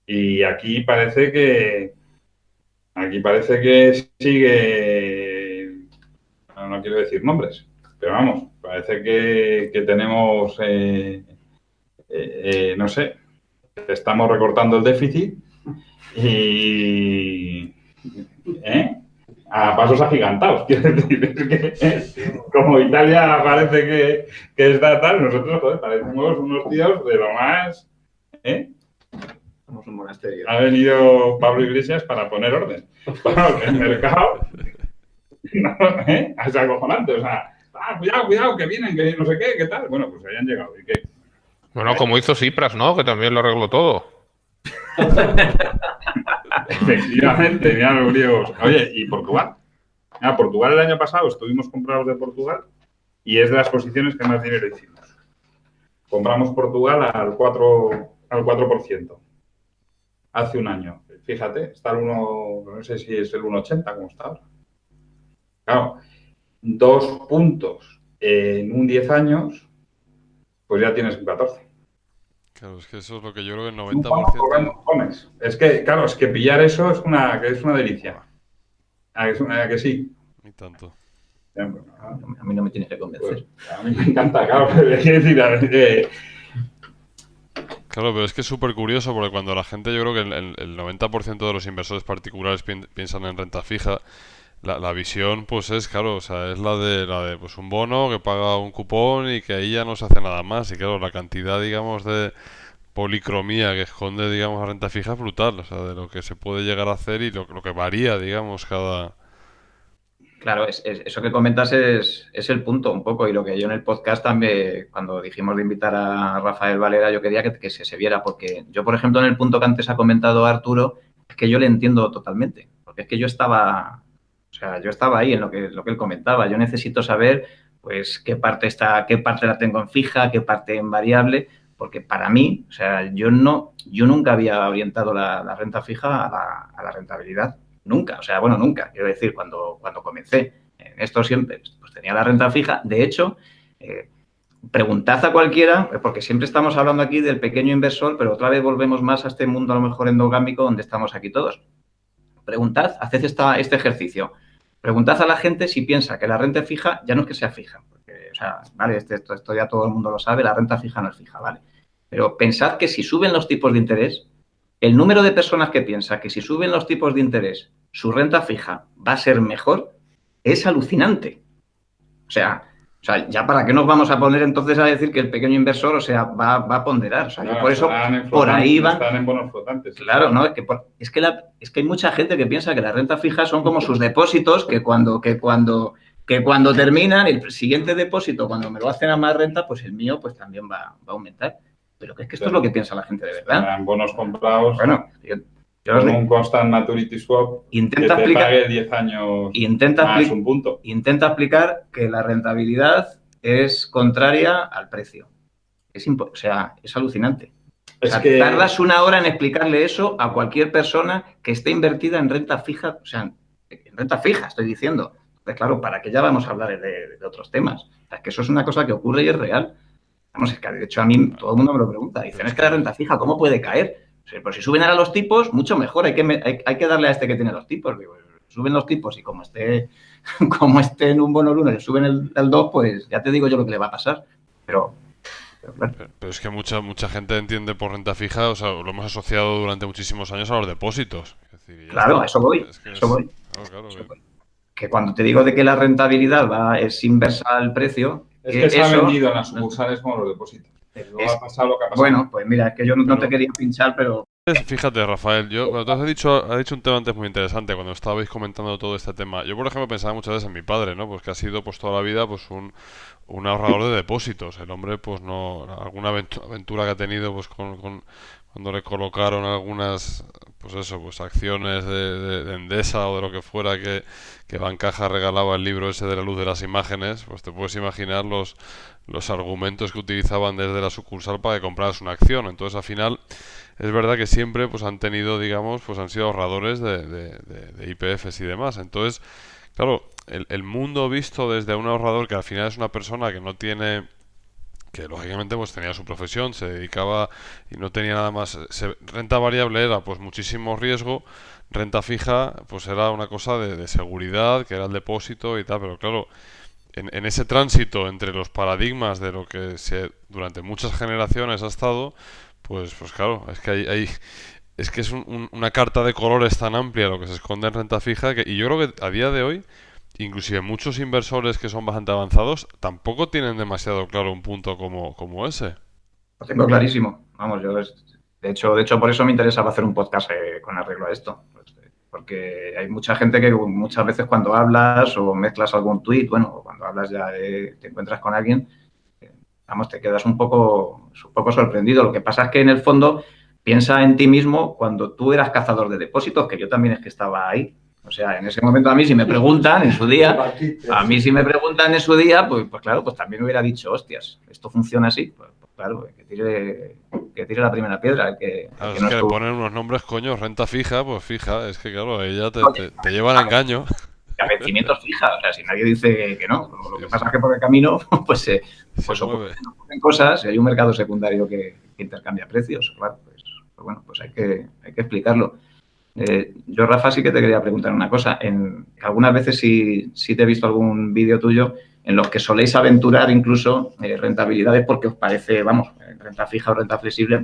Y aquí parece que sigue, no quiero decir nombres, pero vamos, parece que tenemos, no sé, estamos recortando el déficit y a pasos agigantados. Quiero decir, es que como Italia parece que está tal, nosotros, joder, parecemos unos tíos de lo más... Somos un monasterio. Ha venido Pablo Iglesias para poner orden. Bueno, el mercado no, es acojonante. O sea, cuidado, que vienen, que no sé qué, qué tal. Bueno, pues hayan llegado. ¿Y qué? Bueno, como hizo Tsipras, ¿no? Que también lo arregló todo. Efectivamente, mira los griegos. Oye, ¿y Portugal? Portugal el año pasado estuvimos comprados de Portugal y es de las posiciones que más dinero hicimos. Compramos Portugal al 4%. Hace un año. Fíjate, está el 1, no sé si es el 1,80 como está ahora. Claro, 2 puntos en un 10 años, pues ya tienes un 14. Claro, es que eso es lo que yo creo que el Un bono por 20 90%... cojones. Es que, claro, es que pillar eso es una delicia. Que sí. Ni tanto. A mí no me tienes que convencer. Pues, a mí me encanta, claro. Es decir, Claro, pero es que es súper curioso porque cuando la gente, yo creo que el 90% de los inversores particulares piensan en renta fija, la visión pues es, claro, o sea, es la de pues un bono que paga un cupón y que ahí ya no se hace nada más. Y claro, la cantidad, digamos, de policromía que esconde, digamos, la renta fija es brutal, o sea, de lo que se puede llegar a hacer y lo que varía, digamos, cada... Claro, eso que comentas es el punto un poco, y lo que yo en el podcast también, cuando dijimos de invitar a Rafael Valera, yo quería que se viera, porque yo, por ejemplo, en el punto que antes ha comentado Arturo, es que yo le entiendo totalmente, porque es que yo estaba ahí en lo que él comentaba. Yo necesito saber, pues, qué parte la tengo en fija, qué parte en variable, porque para mí, o sea, yo nunca había orientado la renta fija a la rentabilidad. Nunca, o sea, bueno, nunca, quiero decir, cuando comencé en esto siempre, pues tenía la renta fija. De hecho, preguntad a cualquiera, porque siempre estamos hablando aquí del pequeño inversor, pero otra vez volvemos más a este mundo a lo mejor endogámico donde estamos aquí todos. Preguntad, haced este ejercicio. Preguntad a la gente si piensa que la renta fija ya no es que sea fija, porque, o sea, vale, esto ya todo el mundo lo sabe, la renta fija no es fija, vale. Pero pensad que si suben los tipos de interés, el número de personas que piensa que si suben los tipos de interés, su renta fija va a ser mejor, es alucinante. O sea, ya para qué nos vamos a poner entonces a decir que el pequeño inversor, o sea, va a ponderar. O sea, yo por eso, por ahí van. Están en bonos flotantes. Claro, ¿no? Es que hay mucha gente que piensa que la renta fija son como sus depósitos, que cuando terminan, el siguiente depósito, cuando me lo hacen a más renta, pues el mío pues también va a aumentar. Pero que es que esto es lo que piensa la gente de verdad. En bonos comprados. Bueno, con un constant maturity swap intenta que te explicar, pague 10 años más un punto. Intenta explicar que la rentabilidad es contraria al precio. O sea, es alucinante. O sea, tardas una hora en explicarle eso a cualquier persona que esté invertida en renta fija, o sea, en renta fija, estoy diciendo. Entonces, claro, ¿para qué ya vamos a hablar de otros temas? O sea, que eso es una cosa que ocurre y es real. Vamos, es que de hecho a mí todo el mundo me lo pregunta. Dicen, es que la renta fija, ¿cómo puede caer? O sea, pues si suben ahora los tipos, mucho mejor. Hay que darle a este que tiene los tipos. Digo, suben los tipos y como esté en un bono 1 y suben el 2, pues ya te digo yo lo que le va a pasar. Pero es que mucha gente entiende por renta fija, o sea, lo hemos asociado durante muchísimos años a los depósitos. Es decir, claro, a eso voy. Claro. Que cuando te digo de que la rentabilidad es inversa al precio... Es que se ha vendido en las sucursales como los depósitos. Luego ha pasado lo que ha pasado. Bueno, pues mira, es que yo no te quería pinchar, pero... Fíjate, Rafael, cuando tú has dicho un tema antes muy interesante, cuando estabais comentando todo este tema. Yo, por ejemplo, pensaba muchas veces en mi padre, ¿no? Pues que ha sido pues toda la vida pues un ahorrador de depósitos. El hombre, pues no, alguna aventura que ha tenido pues cuando le colocaron algunas, pues eso, pues acciones de Endesa o de lo que fuera que Bancaja regalaba el libro ese de la luz de las imágenes, pues te puedes imaginar los argumentos que utilizaban desde la sucursal para que compraras una acción. Entonces, al final, es verdad que siempre pues han tenido, digamos, pues han sido ahorradores de IPFs y demás. Entonces, claro, el mundo visto desde un ahorrador que al final es una persona que no tiene que lógicamente pues tenía su profesión, se dedicaba y no tenía nada más. Renta variable era pues muchísimo riesgo, renta fija pues era una cosa de seguridad, que era el depósito y tal, pero claro, en ese tránsito entre los paradigmas de lo que durante muchas generaciones ha estado, pues claro, es que es que es una carta de colores tan amplia lo que se esconde en renta fija y yo creo que a día de hoy, inclusive muchos inversores que son bastante avanzados, tampoco tienen demasiado claro un punto como ese. Lo tengo clarísimo. Vamos, de hecho, por eso me interesaba hacer un podcast con arreglo a esto. Porque hay mucha gente que muchas veces cuando hablas o mezclas algún tuit, bueno, o cuando hablas ya te encuentras con alguien, vamos, te quedas un poco sorprendido. Lo que pasa es que en el fondo piensa en ti mismo cuando tú eras cazador de depósitos, que yo también es que estaba ahí. O sea, en ese momento a mí si me preguntan en su día, pues claro, pues también hubiera dicho, hostias, esto funciona así. Pues claro, que tire la primera piedra. Claro, es que le ponen unos nombres, coño, renta fija, pues fija, es que claro, ella te lleva al engaño. A vencimientos fija, o sea, si nadie dice que no. Lo que pasa es que por el camino, pues ocurren cosas y hay un mercado secundario que intercambia precios. Claro, pues bueno, pues hay que explicarlo. Yo, Rafa, sí que te quería preguntar una cosa. Algunas veces sí te he visto algún vídeo tuyo en los que soléis aventurar incluso rentabilidades porque os parece, vamos, renta fija o renta flexible,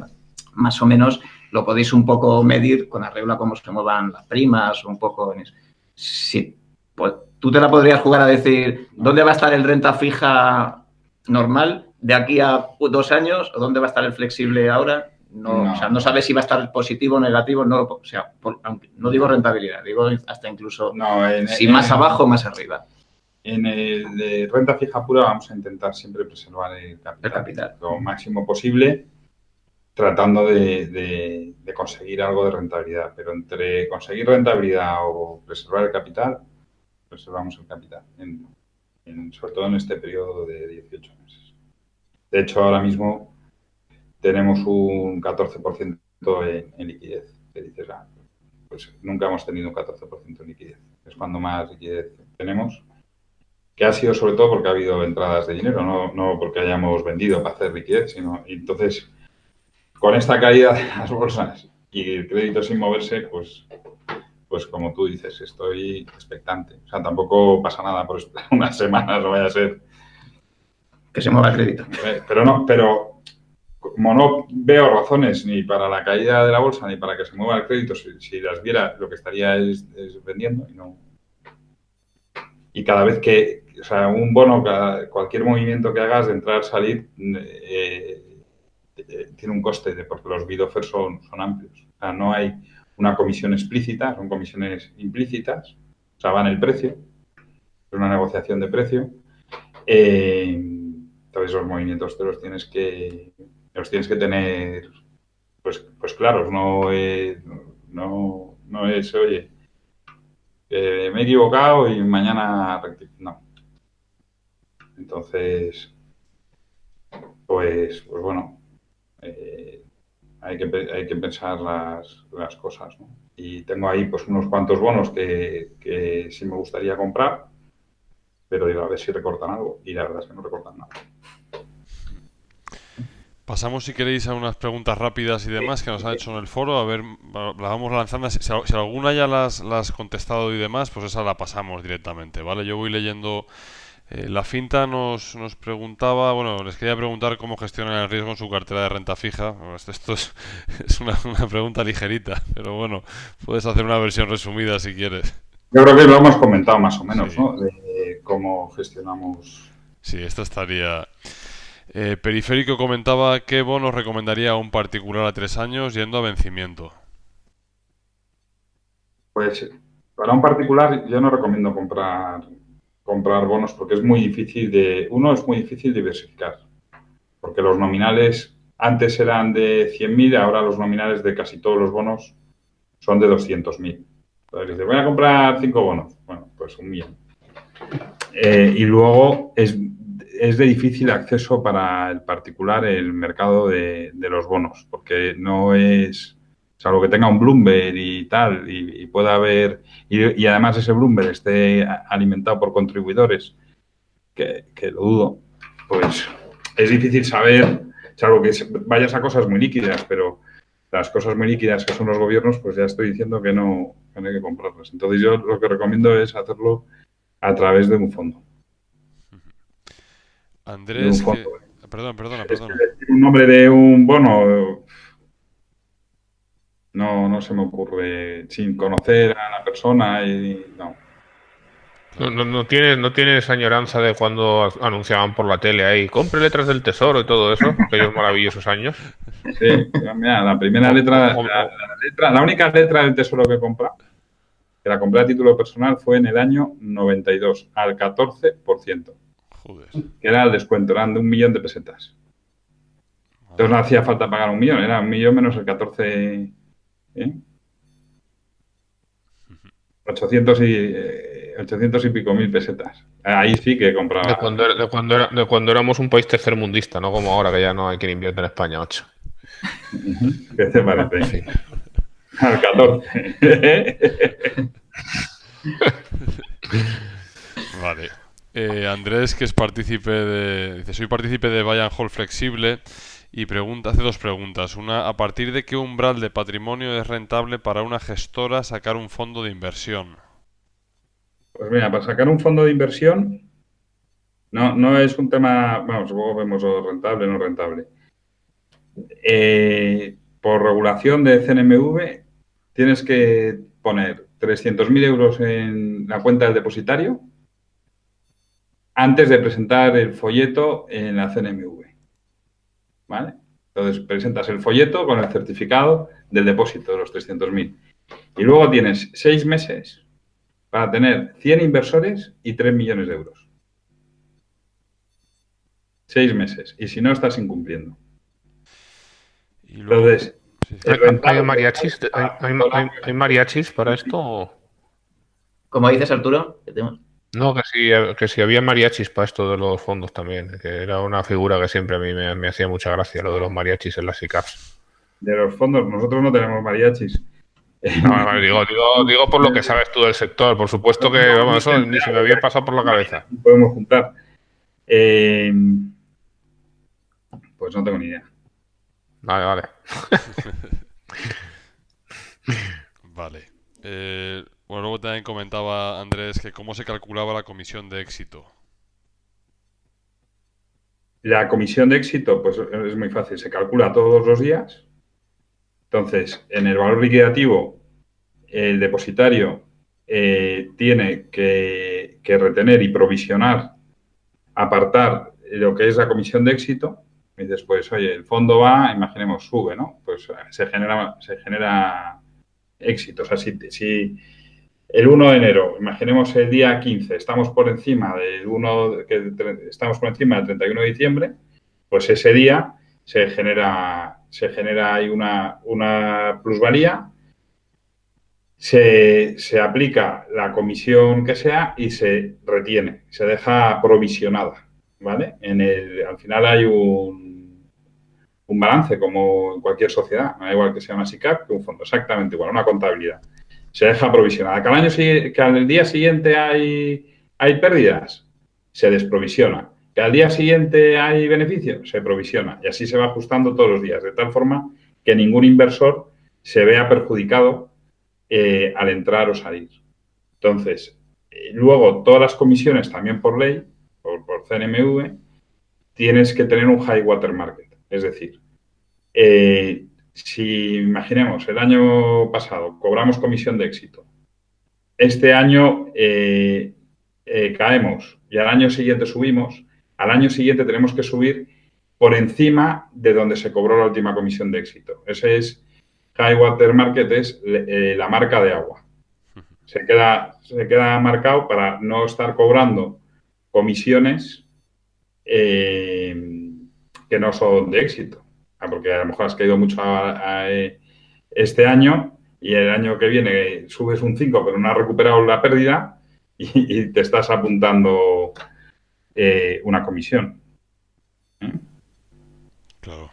más o menos lo podéis un poco medir con arreglo a cómo se muevan las primas o un poco en eso. Sí, pues tú te la podrías jugar a decir dónde va a estar el renta fija normal de aquí a 2 años o dónde va a estar el flexible ahora. No. O sea, no sabes si va a estar positivo o negativo, o sea, aunque no digo rentabilidad, digo hasta incluso más abajo o más arriba. En el de renta fija pura vamos a intentar siempre preservar el capital lo máximo posible, tratando de conseguir algo de rentabilidad. Pero entre conseguir rentabilidad o preservar el capital, preservamos el capital, sobre todo en este periodo de 18 meses. De hecho, ahora mismo tenemos un 14% en liquidez. Que dices, pues nunca hemos tenido un 14% en liquidez. Es cuando más liquidez tenemos. Que ha sido sobre todo porque ha habido entradas de dinero, no porque hayamos vendido para hacer liquidez, sino y entonces con esta caída de las bolsas y el crédito sin moverse, pues como tú dices, estoy expectante. O sea, tampoco pasa nada por esperar unas semanas, no vaya a ser que se mueva el crédito. Pero como no veo razones ni para la caída de la bolsa ni para que se mueva el crédito, si las viera, lo que estaría es vendiendo y no. Y cada vez que, o sea, un bono, cualquier movimiento que hagas de entrar, salir, tiene un coste porque los bid offers son amplios. O sea, no hay una comisión explícita, son comisiones implícitas, o sea, va en el precio, es una negociación de precio. Entonces los movimientos te los tienes que tener pues claros, no es, oye, me he equivocado y mañana rectifico. No. Entonces, pues bueno, hay que pensar las cosas, ¿no? Y tengo ahí pues unos cuantos bonos que sí me gustaría comprar, pero digo, a ver si recortan algo. Y la verdad es que no recortan nada. Pasamos, si queréis, a unas preguntas rápidas y demás que nos han hecho en el foro. A ver, las vamos lanzando. Si alguna ya las has contestado y demás, pues esa la pasamos directamente, ¿vale? Yo voy leyendo. La Finta nos preguntaba, bueno, les quería preguntar cómo gestionan el riesgo en su cartera de renta fija. Esto es una pregunta ligerita, pero bueno, puedes hacer una versión resumida si quieres. Yo creo que lo hemos comentado más o menos, sí. ¿No? De cómo gestionamos. Sí, esta estaría... Periférico comentaba qué bonos recomendaría a un particular a 3 años yendo a vencimiento. Pues para un particular yo no recomiendo comprar bonos porque es muy difícil es muy difícil diversificar. Porque los nominales antes eran de 100.000, ahora los nominales de casi todos los bonos son de 200.000. Entonces dices, voy a comprar 5 bonos. Bueno, pues 1.000.000. Y luego es de difícil acceso para el particular el mercado de los bonos, porque no es, salvo que tenga un Bloomberg y tal, y pueda haber, y además ese Bloomberg esté alimentado por contribuidores, que lo dudo, pues es difícil saber, salvo que vayas a cosas muy líquidas, pero las cosas muy líquidas que son los gobiernos, pues ya estoy diciendo que no hay que comprarlas. Entonces yo lo que recomiendo es hacerlo a través de un fondo. De un Andrés, fondo. Perdona. Es que decir un nombre de un bono no se me ocurre sin conocer a la persona y no. No tienes añoranza de cuando anunciaban por la tele ahí, compre letras del tesoro y todo eso, aquellos maravillosos años. Sí, mira, la primera O- letra, o- o- la única letra del tesoro que he comprado, que la compré a título personal, fue en el año 92, al 14%, Joder. que era el descuento, eran de 1.000.000 de pesetas. Entonces no hacía falta pagar 1.000.000, era 1.000.000 menos el 14, ¿eh? 800 y pico mil pesetas. Ahí sí que compraba. de cuando éramos un país tercermundista, no como ahora que ya no hay quien invierte en España, 8. ¿Qué te parece? En fin. Al 14. Vale. Andrés, que es partícipe dice, soy partícipe de Buy and Hold Flexible y hace dos preguntas. Una, ¿a partir de qué umbral de patrimonio es rentable para una gestora sacar un fondo de inversión? Pues mira, para sacar un fondo de inversión no es un tema, vamos, luego vemos lo rentable o no rentable. Por regulación de CNMV tienes que poner 300.000 euros en la cuenta del depositario antes de presentar el folleto en la CNMV. ¿Vale? Entonces presentas el folleto con el certificado del depósito de los 300.000. Y luego tienes 6 meses para tener 100 inversores y 3 millones de euros. 6 meses. Y si no, estás incumpliendo. Y luego, Entonces, sí. ¿Hay mariachis? ¿Hay mariachis para esto? Como dices, Arturo, No, que si había mariachis para esto de los fondos también, que era una figura que siempre a mí me hacía mucha gracia, lo de los mariachis en las ICAPs. de los fondos, nosotros no tenemos mariachis. No, digo por lo que sabes tú del sector, por supuesto que, vamos, eso ni se me había pasado por la cabeza. Podemos juntar. Pues no tengo ni idea. Vale. Vale. Bueno, luego también comentaba Andrés que cómo se calculaba la comisión de éxito. La comisión de éxito, pues es muy fácil, se calcula todos los días. Entonces, en el valor liquidativo, el depositario tiene que retener y provisionar, apartar lo que es la comisión de éxito. Y dices, pues, oye, el fondo va, imaginemos, sube, ¿no? Pues se genera éxito. O sea, si el 1 de enero, imaginemos el día 15, estamos por encima del 31 de diciembre, pues ese día se genera ahí una plusvalía, se aplica la comisión que sea y se retiene, se deja provisionada, ¿vale? Al final hay un balance, como en cualquier sociedad, no da igual que sea una SICAP que un fondo, exactamente igual, una contabilidad. Se deja provisionada. Que al día siguiente hay pérdidas, se desprovisiona. Que al día siguiente hay beneficio, se provisiona. Y así se va ajustando todos los días, de tal forma que ningún inversor se vea perjudicado al entrar o salir. Entonces, luego todas las comisiones, también por ley, por CNMV, tienes que tener un high water market. Es decir, si imaginemos el año pasado cobramos comisión de éxito, este año caemos y al año siguiente subimos, al año siguiente tenemos que subir por encima de donde se cobró la última comisión de éxito. Ese es high water market, es la marca de agua. Se queda marcado para no estar cobrando comisiones que no son de éxito. Porque a lo mejor has caído mucho este año y el año que viene subes un 5 pero no has recuperado la pérdida y te estás apuntando una comisión. Claro.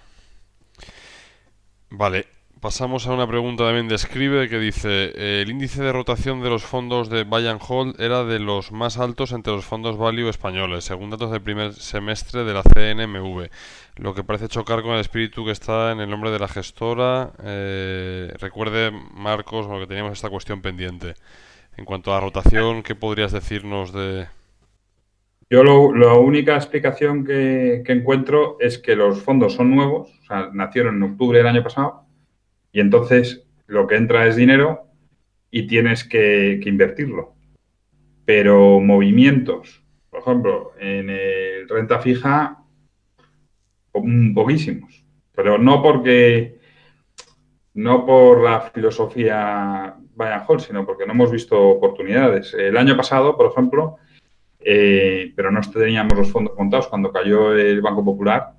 Vale. Pasamos a una pregunta también de Escribe que dice: el índice de rotación de los fondos de Buy and Hold era de los más altos entre los fondos value españoles, según datos del primer semestre de la CNMV, lo que parece chocar con el espíritu que está en el nombre de la gestora. Recuerde, Marcos, que teníamos esta cuestión pendiente. En cuanto a rotación, ¿qué podrías decirnos de...? Yo la única explicación que encuentro es que los fondos son nuevos, o sea, nacieron en octubre del año pasado, y entonces lo que entra es dinero y tienes que invertirlo. Pero movimientos, por ejemplo, en el renta fija, poquísimos. Pero no por la filosofía buy and hold, sino porque no hemos visto oportunidades. El año pasado, por ejemplo, pero no teníamos los fondos montados. Cuando cayó el Banco Popular,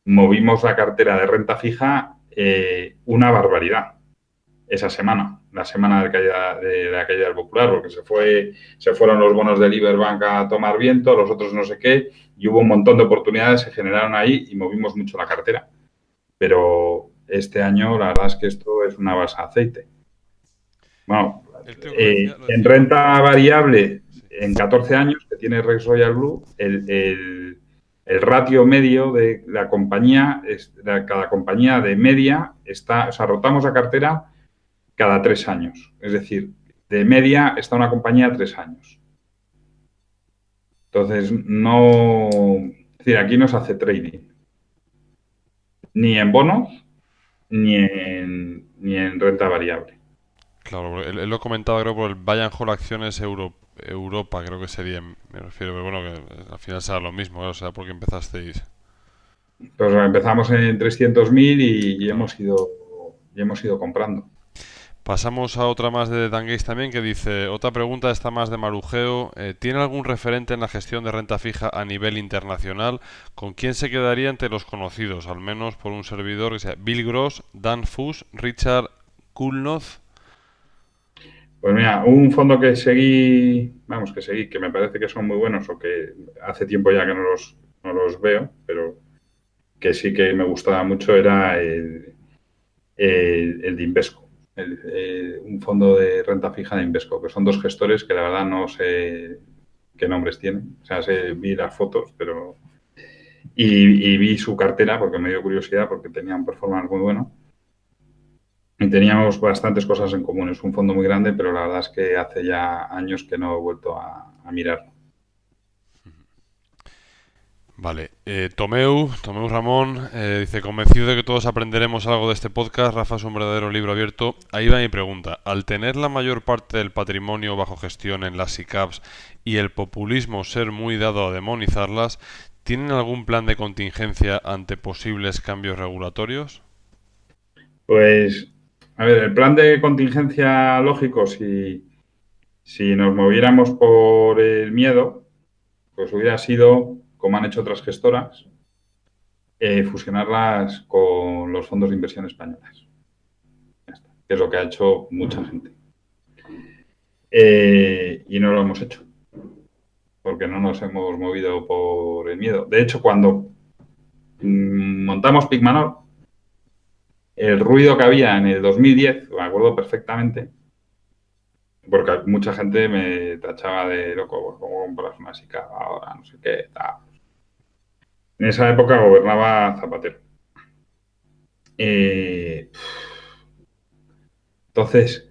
movimos la cartera de renta fija una barbaridad esa semana, la semana de la caída del Popular, porque se fueron los bonos del Iberbank a tomar viento, los otros no sé qué, y hubo un montón de oportunidades, se generaron ahí y movimos mucho la cartera. Pero este año la verdad es que esto es una balsa de aceite. Bueno, en renta variable, en 14 años que tiene Rex Royal Blue, el ratio medio de la compañía, cada compañía de media está, o sea, rotamos la cartera cada 3 años. Es decir, de media está una compañía 3 años. Entonces, es decir, aquí no se hace trading. Ni en bonos, ni en renta variable. Claro, él lo comentaba, creo, por el Buy and Hold Acciones Europa, creo que sería, me refiero, pero bueno, que al final será lo mismo, o sea, porque empezasteis. Pues empezamos en 300.000 y Claro. hemos ido comprando. Pasamos a otra más de Dan Gates también, que dice: otra pregunta, esta más de marujeo. ¿Tiene algún referente en la gestión de renta fija a nivel internacional? ¿Con quién se quedaría entre los conocidos? Al menos por un servidor que sea Bill Gross, Dan Fuss, Richard Kulnoth. Pues mira, un fondo que seguí, que me parece que son muy buenos o que hace tiempo ya que no los veo, pero que sí que me gustaba mucho era el de Invesco. Un fondo de renta fija de Invesco, que son dos gestores que la verdad no sé qué nombres tienen. O sea, vi las fotos, pero... Y vi su cartera porque me dio curiosidad porque tenía un performance muy bueno. Y teníamos bastantes cosas en común. Es un fondo muy grande, pero la verdad es que hace ya años que no he vuelto a mirarlo. Vale, Tomeu Ramón dice: convencido de que todos aprenderemos algo de este podcast. Rafa es un verdadero libro abierto. Ahí va mi pregunta: al tener la mayor parte del patrimonio bajo gestión en las SICAVs y el populismo ser muy dado a demonizarlas, ¿tienen algún plan de contingencia ante posibles cambios regulatorios? Pues, a ver, el plan de contingencia lógico, si nos moviéramos por el miedo, pues hubiera sido, como han hecho otras gestoras, fusionarlas con los fondos de inversión españoles. Ya está, que es lo que ha hecho mucha gente. Y no lo hemos hecho, porque no nos hemos movido por el miedo. De hecho, cuando montamos Pigmanor, el ruido que había en el 2010, me acuerdo perfectamente, porque mucha gente me tachaba de loco, ¿cómo compras una SICAV ahora? No sé qué, tal. En esa época gobernaba Zapatero. Entonces,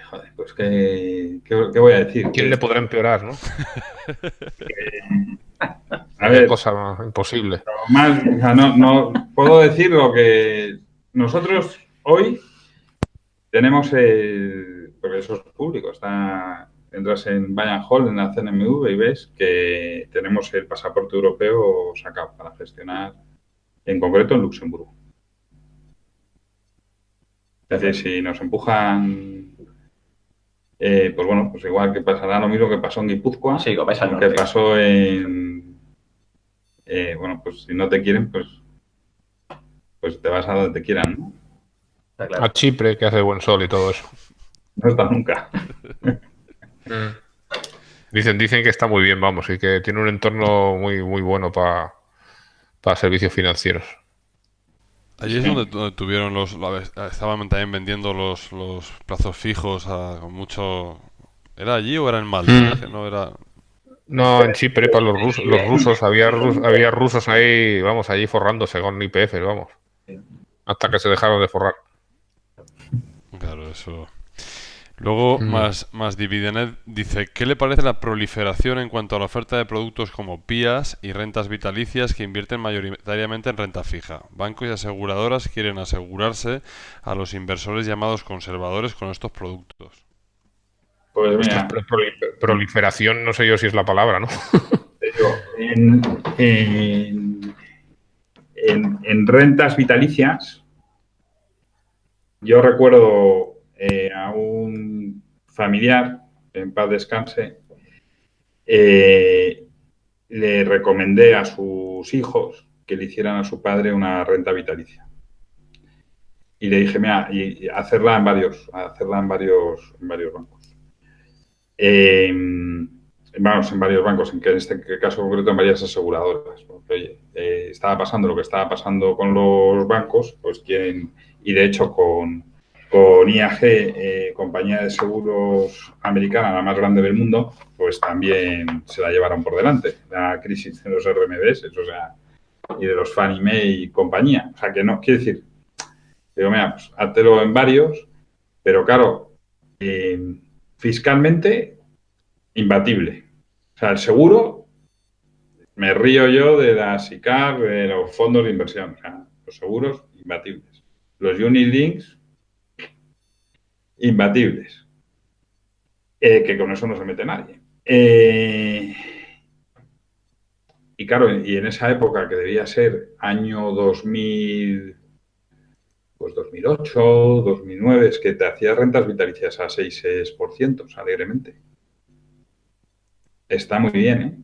joder, pues ¿qué voy a decir? ¿Quién le podrá empeorar, no? A ver, cosa imposible. más, o sea, no puedo decir lo que nosotros hoy tenemos porque eso es público, entras en Buy and Hold en la CNMV y ves que tenemos el pasaporte europeo sacado para gestionar, en concreto en Luxemburgo. Es decir, si nos empujan, pues bueno, pues igual que pasará lo mismo que pasó en Guipúzcoa, Sí, que pasó en, bueno, pues si no te quieren, pues te vas a donde te quieran, ¿no? Está claro. A Chipre, que hace buen sol y todo eso. No está nunca. Dicen que está muy bien, vamos, y que tiene un entorno muy, muy bueno para servicios financieros. Allí es Sí. donde tuvieron estaban también vendiendo los plazos fijos con mucho. ¿Era allí o era en Malta? Es que no era. No, en Chipre, para los rusos, había rusos ahí, vamos, allí forrándose con IPF, vamos, hasta que se dejaron de forrar. Claro, eso. Luego, Mm. más Dividened dice: ¿qué le parece la proliferación en cuanto a la oferta de productos como PIAs y rentas vitalicias que invierten mayoritariamente en renta fija? Bancos y aseguradoras quieren asegurarse a los inversores llamados conservadores con estos productos. Pues Esto es mira, proliferación, no sé yo si es la palabra, ¿no? te digo, en rentas vitalicias, yo recuerdo a un familiar, en paz descanse, eh, le recomendé a sus hijos que le hicieran a su padre una renta vitalicia. Y le dije, mira, y hacerla en varios bancos. Vamos, en varios bancos, en este caso concreto en varias aseguradoras. Porque, oye, estaba pasando lo que estaba pasando con los bancos, pues quieren, y de hecho con IAG, compañía de seguros americana, la más grande del mundo, pues también se la llevaron por delante. La crisis de los RMBs, o sea, y de los Fannie Mae y compañía. O sea, que no, quiere decir, digo, mira, pues háztelo en varios, pero claro, fiscalmente imbatible. O sea, el seguro, me río yo de la SICAR, de los fondos de inversión. O sea, los seguros, imbatibles. Los Unilinks, imbatibles. Que con eso no se mete nadie. Y claro, y en esa época que debía ser año 2000, pues 2008, 2009, es que te hacías rentas vitalicias a 6% alegremente. Está muy bien, ¿eh?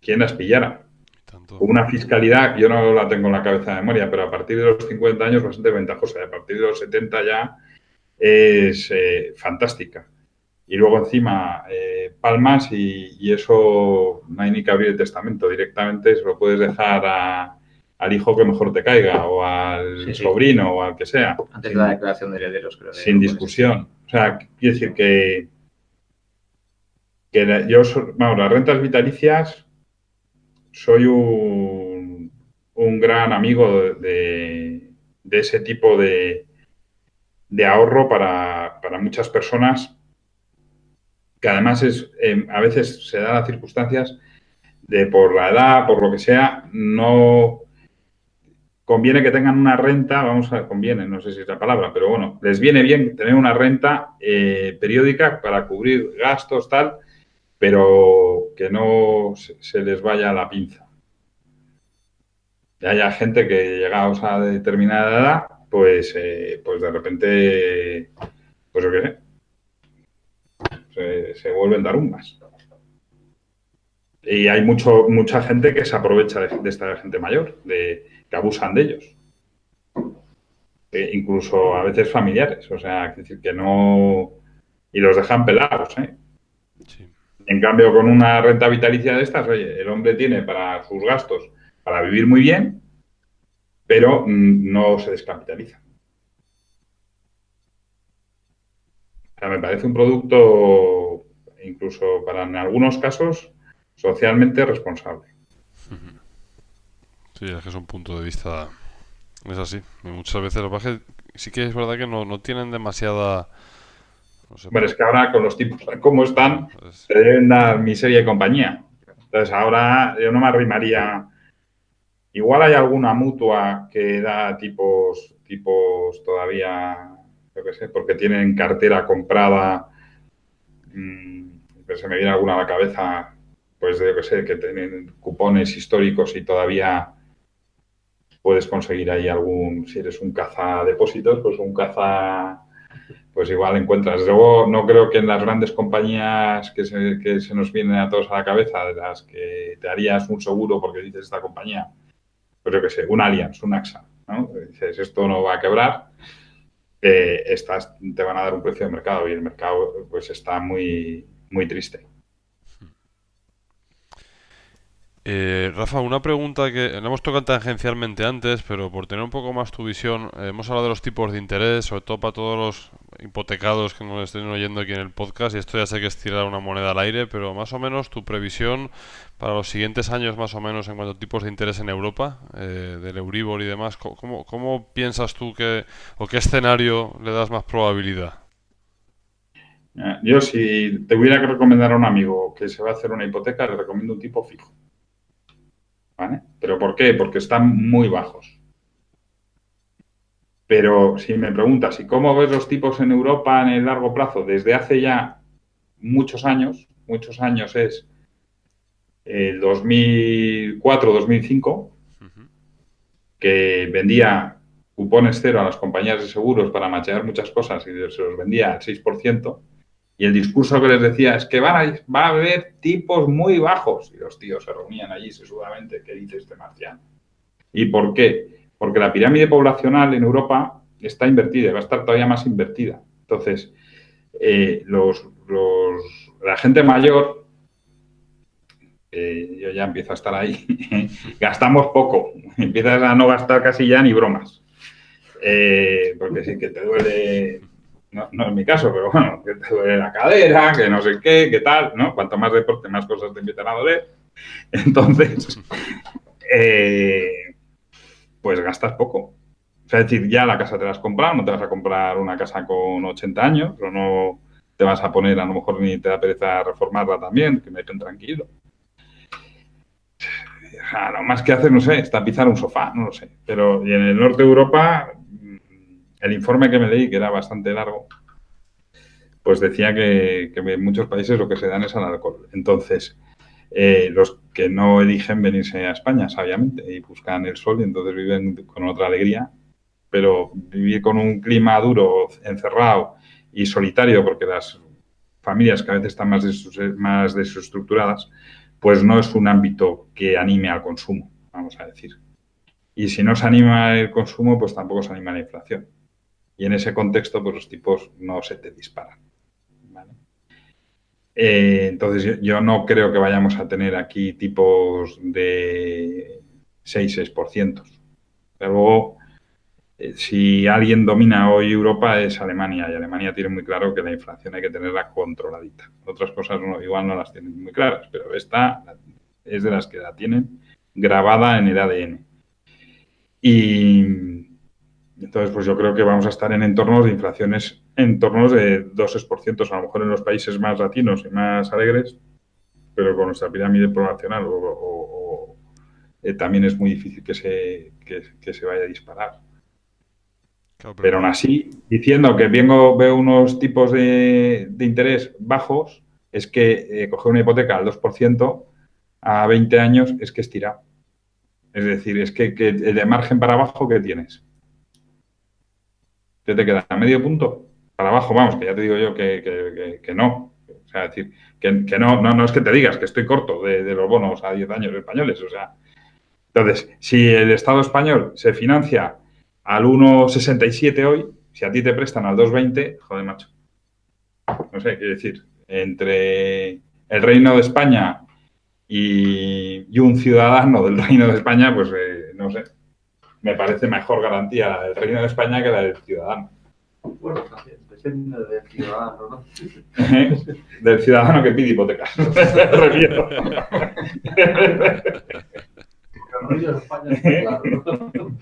¿Quién las pillara? Tanto. Con una fiscalidad, yo no la tengo en la cabeza de memoria, pero a partir de los 50 años bastante ventajosa. A partir de los 70 ya es fantástica. Y luego encima palmas y eso no hay ni que abrir el testamento. Directamente se lo puedes dejar al hijo que mejor te caiga o al sobrino o al que sea. Antes de la declaración de herederos, creo que sin discusión. O sea, quiero decir que vamos, las rentas vitalicias, soy un gran amigo de ese tipo de ahorro para muchas personas, que además a veces se dan las circunstancias de por la edad, por lo que sea, no conviene que tengan una renta, conviene, no sé si es la palabra, pero bueno, les viene bien tener una renta periódica para cubrir gastos, tal, pero que no se les vaya la pinza. Y haya gente que llegados a determinada edad, pues de repente, pues yo qué sé, se vuelven tarumbas. Y hay mucha gente que se aprovecha de esta gente mayor, que abusan de ellos. Incluso a veces familiares, o sea, es decir, que no... Y los dejan pelados, ¿eh? Sí. En cambio, con una renta vitalicia de estas, oye, el hombre tiene para sus gastos para vivir muy bien, pero no se descapitaliza. O sea, me parece un producto, incluso en algunos casos, socialmente responsable. Sí, es que es un punto de vista. Es así. Y muchas veces los bajes sí que es verdad que no tienen demasiada. No sé, Bueno, es que ahora con los tipos como están, pues, te deben dar miseria y compañía. Entonces, ahora yo no me arrimaría. Igual hay alguna mutua que da tipos todavía, yo qué sé, porque tienen cartera comprada. Pero se me viene alguna a la cabeza, pues yo qué sé, que tienen cupones históricos y todavía puedes conseguir ahí si eres un cazadepósitos, pues un caza, pues igual encuentras. Luego, no creo que en las grandes compañías que se nos vienen a todos a la cabeza, de las que te harías un seguro porque dices esta compañía, pues yo qué sé, un Allianz, un AXA, ¿no? Dices, esto no va a quebrar, te van a dar un precio de mercado y el mercado pues está muy, muy triste. Rafa, una pregunta que la hemos tocado tangencialmente antes, pero por tener un poco más tu visión, hemos hablado de los tipos de interés, sobre todo para todos los hipotecados que nos estén oyendo aquí en el podcast, y esto ya sé que es tirar una moneda al aire, pero más o menos tu previsión para los siguientes años, más o menos, en cuanto a tipos de interés en Europa, del Euribor y demás, ¿cómo piensas tú o qué escenario le das más probabilidad? Yo, si te hubiera que recomendar a un amigo que se va a hacer una hipoteca, le recomiendo un tipo fijo. ¿Vale? ¿Pero por qué? Porque están muy bajos. Pero si me preguntas, ¿y cómo ves los tipos en Europa en el largo plazo? Desde hace ya muchos años es el 2004-2005, Ujú. que vendía cupones cero a las compañías de seguros para machear muchas cosas y se los vendía al 6%. Y el discurso que les decía es que va a haber tipos muy bajos. Y los tíos se reunían allí sesudamente. ¿Qué dice este marciano? ¿Y por qué? Porque la pirámide poblacional en Europa está invertida y va a estar todavía más invertida. Entonces, la gente mayor, yo ya empiezo a estar ahí, gastamos poco. Empiezas a no gastar casi ya ni bromas. Porque sí que te duele, no es mi caso, pero bueno, que te duele la cadera, que no sé qué, qué tal, ¿no? Cuanto más deporte, más cosas te empiezan a doler. Entonces, pues gastas poco. O sea, es decir, ya la casa te la has comprado, no te vas a comprar una casa con 80 años, o no te vas a poner, a lo mejor ni te da pereza reformarla también, que me dejen tranquilo. O sea, lo más que hacer, no sé, es tapizar un sofá, no lo sé. Pero y en el norte de Europa, el informe que me leí, que era bastante largo, pues decía que en muchos países lo que se dan es al alcohol. Entonces, los que no eligen venirse a España, sabiamente, y buscan el sol y entonces viven con otra alegría, pero vivir con un clima duro, encerrado y solitario, porque las familias que a veces están más desestructuradas, pues no es un ámbito que anime al consumo, vamos a decir. Y si no se anima el consumo, pues tampoco se anima la inflación. Y en ese contexto, pues los tipos no se te disparan. ¿Vale? Entonces, yo no creo que vayamos a tener aquí tipos de 6%. Pero luego, si alguien domina hoy Europa es Alemania, y Alemania tiene muy claro que la inflación hay que tenerla controladita. Otras cosas igual no las tienen muy claras, pero esta es de las que la tienen grabada en el ADN. Y entonces, pues yo creo que vamos a estar en entornos de inflaciones, entornos de 2%, a lo mejor en los países más latinos y más alegres, pero con nuestra pirámide poblacional también es muy difícil que se vaya a disparar. Claro, Pero aún así, diciendo que veo unos tipos de interés bajos, es que coger una hipoteca al 2% a 20 años es que es tirado. Es decir, es que de margen para abajo, ¿qué tienes? ¿Qué te queda? ¿A medio punto? Para abajo, vamos, que ya te digo yo que no. O sea, es decir, que no es que te digas que estoy corto de los bonos a 10 años españoles. O sea, entonces, si el Estado español se financia al 1,67 hoy, si a ti te prestan al 2,20, joder, macho. No sé, quiero decir, entre el Reino de España y un ciudadano del Reino de España, pues no sé, me parece mejor garantía la del Reino de España que la del ciudadano. Bueno, también, depende del ciudadano, ¿no? Del ciudadano que pide hipotecas. Me refiero. El Reino de España está claro, ¿no?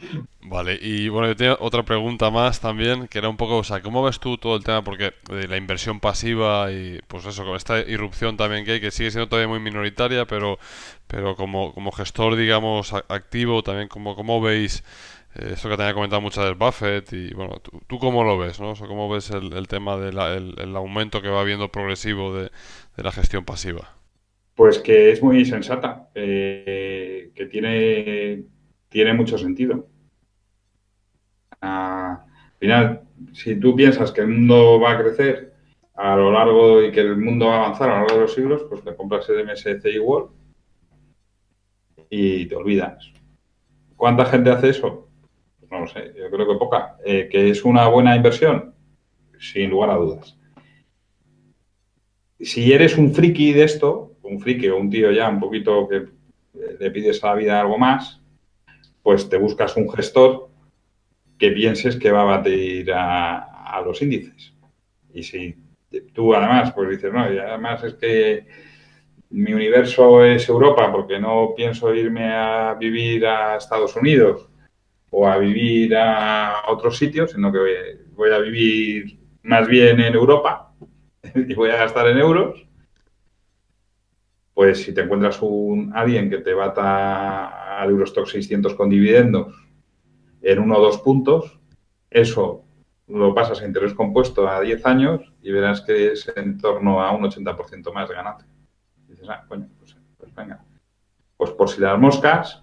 Vale, y bueno, yo tenía otra pregunta más también, que era un poco, o sea, ¿cómo ves tú todo el tema? Porque la inversión pasiva y pues eso, con esta irrupción también que hay, que sigue siendo todavía muy minoritaria, pero como gestor, digamos, activo, también cómo veis eso que te había comentado muchas veces Buffett y bueno, ¿tú cómo lo ves, ¿no? O sea, ¿cómo ves el tema del aumento que va habiendo progresivo de la gestión pasiva? Pues que es muy sensata, que tiene mucho sentido. Al final, si tú piensas que el mundo va a crecer a lo largo y que el mundo va a avanzar a lo largo de los siglos, pues te compras el MSCI World y te olvidas. ¿Cuánta gente hace eso? Pues no lo sé, yo creo que poca. ¿Que es una buena inversión? Sin lugar a dudas. Si eres un friki de esto, un friki o un tío ya un poquito que le pides a la vida algo más, pues te buscas un gestor que pienses que va a batir a los índices. Y si tú además pues dices, no, y además es que mi universo es Europa porque no pienso irme a vivir a Estados Unidos o a vivir a otros sitios, sino que voy a vivir más bien en Europa y voy a gastar en euros, pues si te encuentras alguien que te bata al Eurostock 600 con dividendos en 1 o 2 puntos, eso lo pasas a interés compuesto a 10 años y verás que es en torno a un 80% más de ganancia. Y dices, coño, pues venga. Pues por si las moscas,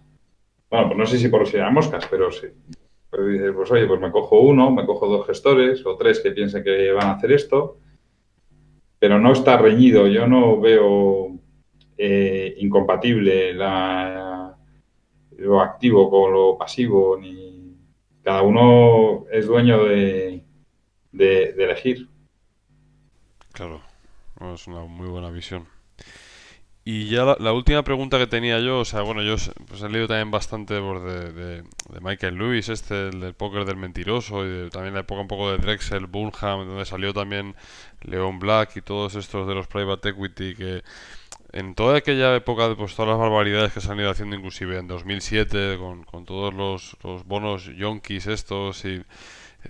bueno, pues no sé si por si las moscas, pero sí. Pues dices, pues oye, pues me cojo 1, me cojo 2 gestores o 3 que piensen que van a hacer esto, pero no está reñido. Yo no veo incompatible lo activo con lo pasivo, ni cada uno es dueño de elegir. Claro, no, es una muy buena visión. Y ya la última pregunta que tenía yo, o sea, bueno, yo pues he leído también bastante de Michael Lewis, el del póker del mentiroso, y también la época un poco de Drexel, Burnham, donde salió también Leon Black y todos estos de los private equity, que en toda aquella época, pues todas las barbaridades que se han ido haciendo, inclusive en 2007, con todos los bonos yonkis estos, y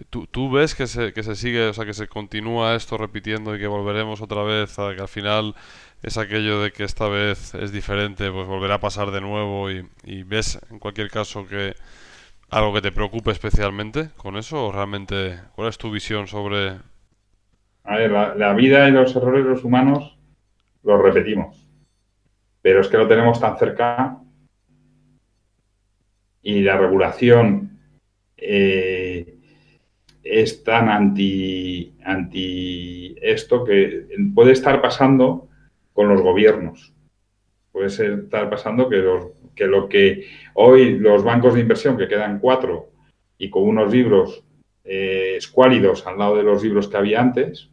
¿tú ves que se sigue, o sea, que se continúa esto repitiendo y que volveremos otra vez a que al final es aquello de que esta vez es diferente, pues volverá a pasar de nuevo y ves en cualquier caso que algo que te preocupe especialmente con eso o realmente cuál es tu visión sobre... A ver, la vida y los errores de los humanos los repetimos, pero es que lo tenemos tan cerca y la regulación es tan anti esto que puede estar pasando con los gobiernos. Puede estar pasando que lo que hoy los bancos de inversión, que quedan 4 y con unos libros escuálidos al lado de los libros que había antes,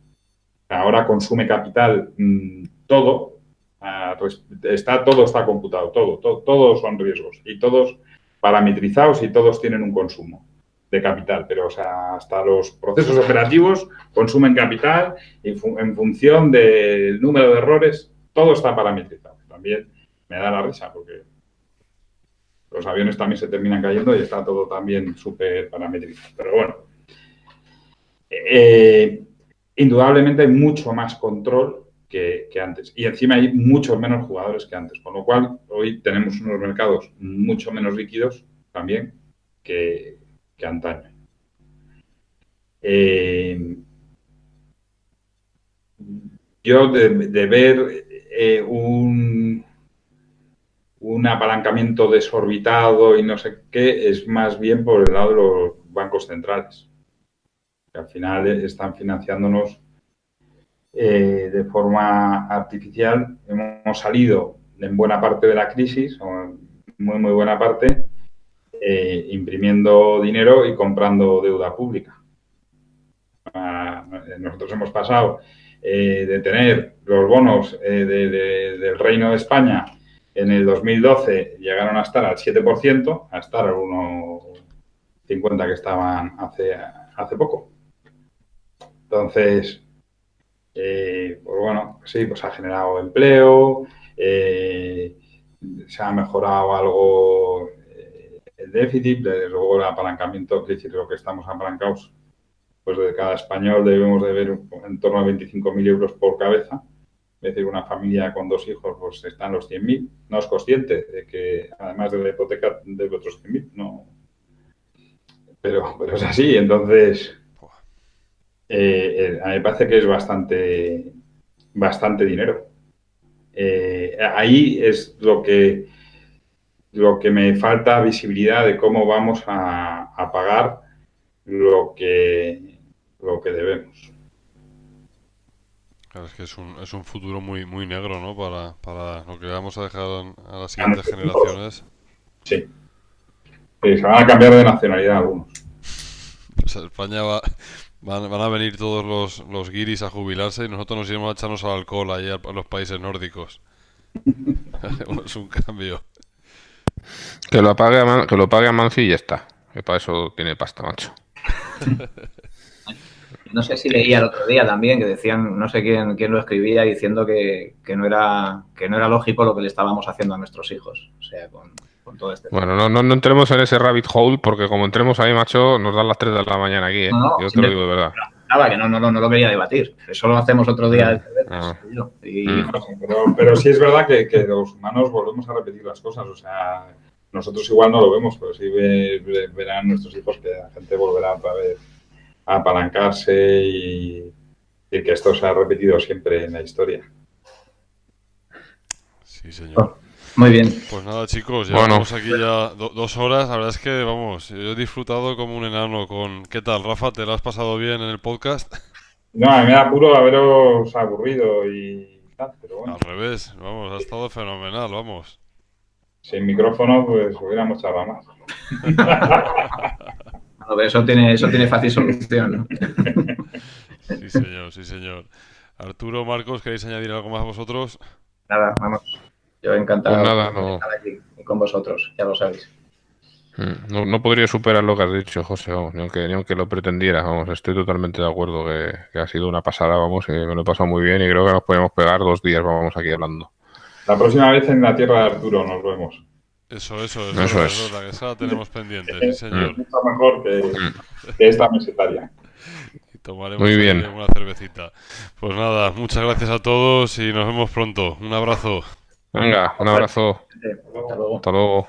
ahora consume capital todo, todo está computado, todos son riesgos y todos parametrizados y todos tienen un consumo de capital, pero o sea, hasta los procesos operativos consumen capital y en función del número de errores, todo está parametrizado. También me da la risa porque los aviones también se terminan cayendo y está todo también súper parametrizado. Pero bueno, indudablemente hay mucho más control que antes. Y encima hay muchos menos jugadores que antes. Con lo cual, hoy tenemos unos mercados mucho menos líquidos también que antaño. Yo de ver un apalancamiento desorbitado y no sé qué, es más bien por el lado de los bancos centrales, que al final están financiándonos de forma artificial. Hemos salido en buena parte de la crisis, o en muy buena parte, imprimiendo dinero y comprando deuda pública. Nosotros hemos pasado de tener los bonos del Reino de España en el 2012, llegaron a estar al 7%, a estar al 1,50 que estaban hace poco. Entonces, pues bueno, sí, pues ha generado empleo, se ha mejorado algo el déficit, desde luego el apalancamiento, es decir, lo que estamos apalancados, pues de cada español debemos de ver en torno a 25.000 euros por cabeza. Es decir, una familia con 2 hijos, pues están los 100.000. No es consciente de que, además de la hipoteca, debe otros 100.000, no. Pero es así, entonces... a mí me parece que es bastante dinero. Ahí es lo que me falta visibilidad de cómo vamos a pagar lo que debemos. Claro, es que es un futuro muy negro, ¿no? Para lo que vamos a dejar a las siguientes generaciones. Sí. Se van a cambiar de nacionalidad algunos. O sea, España van a venir todos los guiris a jubilarse y nosotros nos iremos a echarnos al alcohol ahí a los países nórdicos. Es un cambio. Que lo pague a Manci y ya está. Que para eso tiene pasta, macho. No sé si leía el otro día también que decían, no sé quién lo escribía, diciendo que no era lógico lo que le estábamos haciendo a nuestros hijos. O sea, con todo este Bueno, no entremos en ese rabbit hole porque como entremos ahí, macho, nos dan las 3 de la mañana aquí, ¿eh? No, Yo te lo digo de verdad. Nada, que no lo quería debatir. Eso lo hacemos otro día. Pero sí es verdad que los humanos volvemos a repetir las cosas. O sea, nosotros igual no lo vemos, pero sí verán nuestros hijos que la gente volverá otra vez a apalancarse y que esto se ha repetido siempre en la historia. Sí, señor. Muy bien. Pues nada, chicos, Bueno. llevamos aquí ya 2 horas. La verdad es que, vamos, yo he disfrutado como un enano con... ¿Qué tal, Rafa? ¿Te lo has pasado bien en el podcast? No, a mí me da apuro haberos aburrido y tal, pero bueno, Al revés, vamos, ha estado fenomenal, vamos. sin micrófono pues hubiéramos charlado más. Bueno, pero eso tiene fácil solución, ¿no? Sí, señor, sí, señor. Arturo, Marcos, ¿queréis añadir algo más vosotros? Nada, vamos. Yo encantado Pues nada, de no. estar aquí y con vosotros, ya lo sabéis. No podría superar lo que has dicho, José, vamos, ni aunque lo pretendiera, vamos, estoy totalmente de acuerdo que ha sido una pasada, vamos, y me lo he pasado muy bien y creo que nos podemos pegar 2 días, vamos, aquí hablando. La próxima vez en la tierra de Arturo nos vemos. Eso es Eso verdad, es. es verdad, que esa la tenemos pendiente, sí, señor. Mucho mejor que esta mesetaria. Y tomaremos Muy ahí bien. una cervecita. Pues nada, muchas gracias a todos y nos vemos pronto. Un abrazo. Venga, un abrazo, Hasta luego. hasta luego.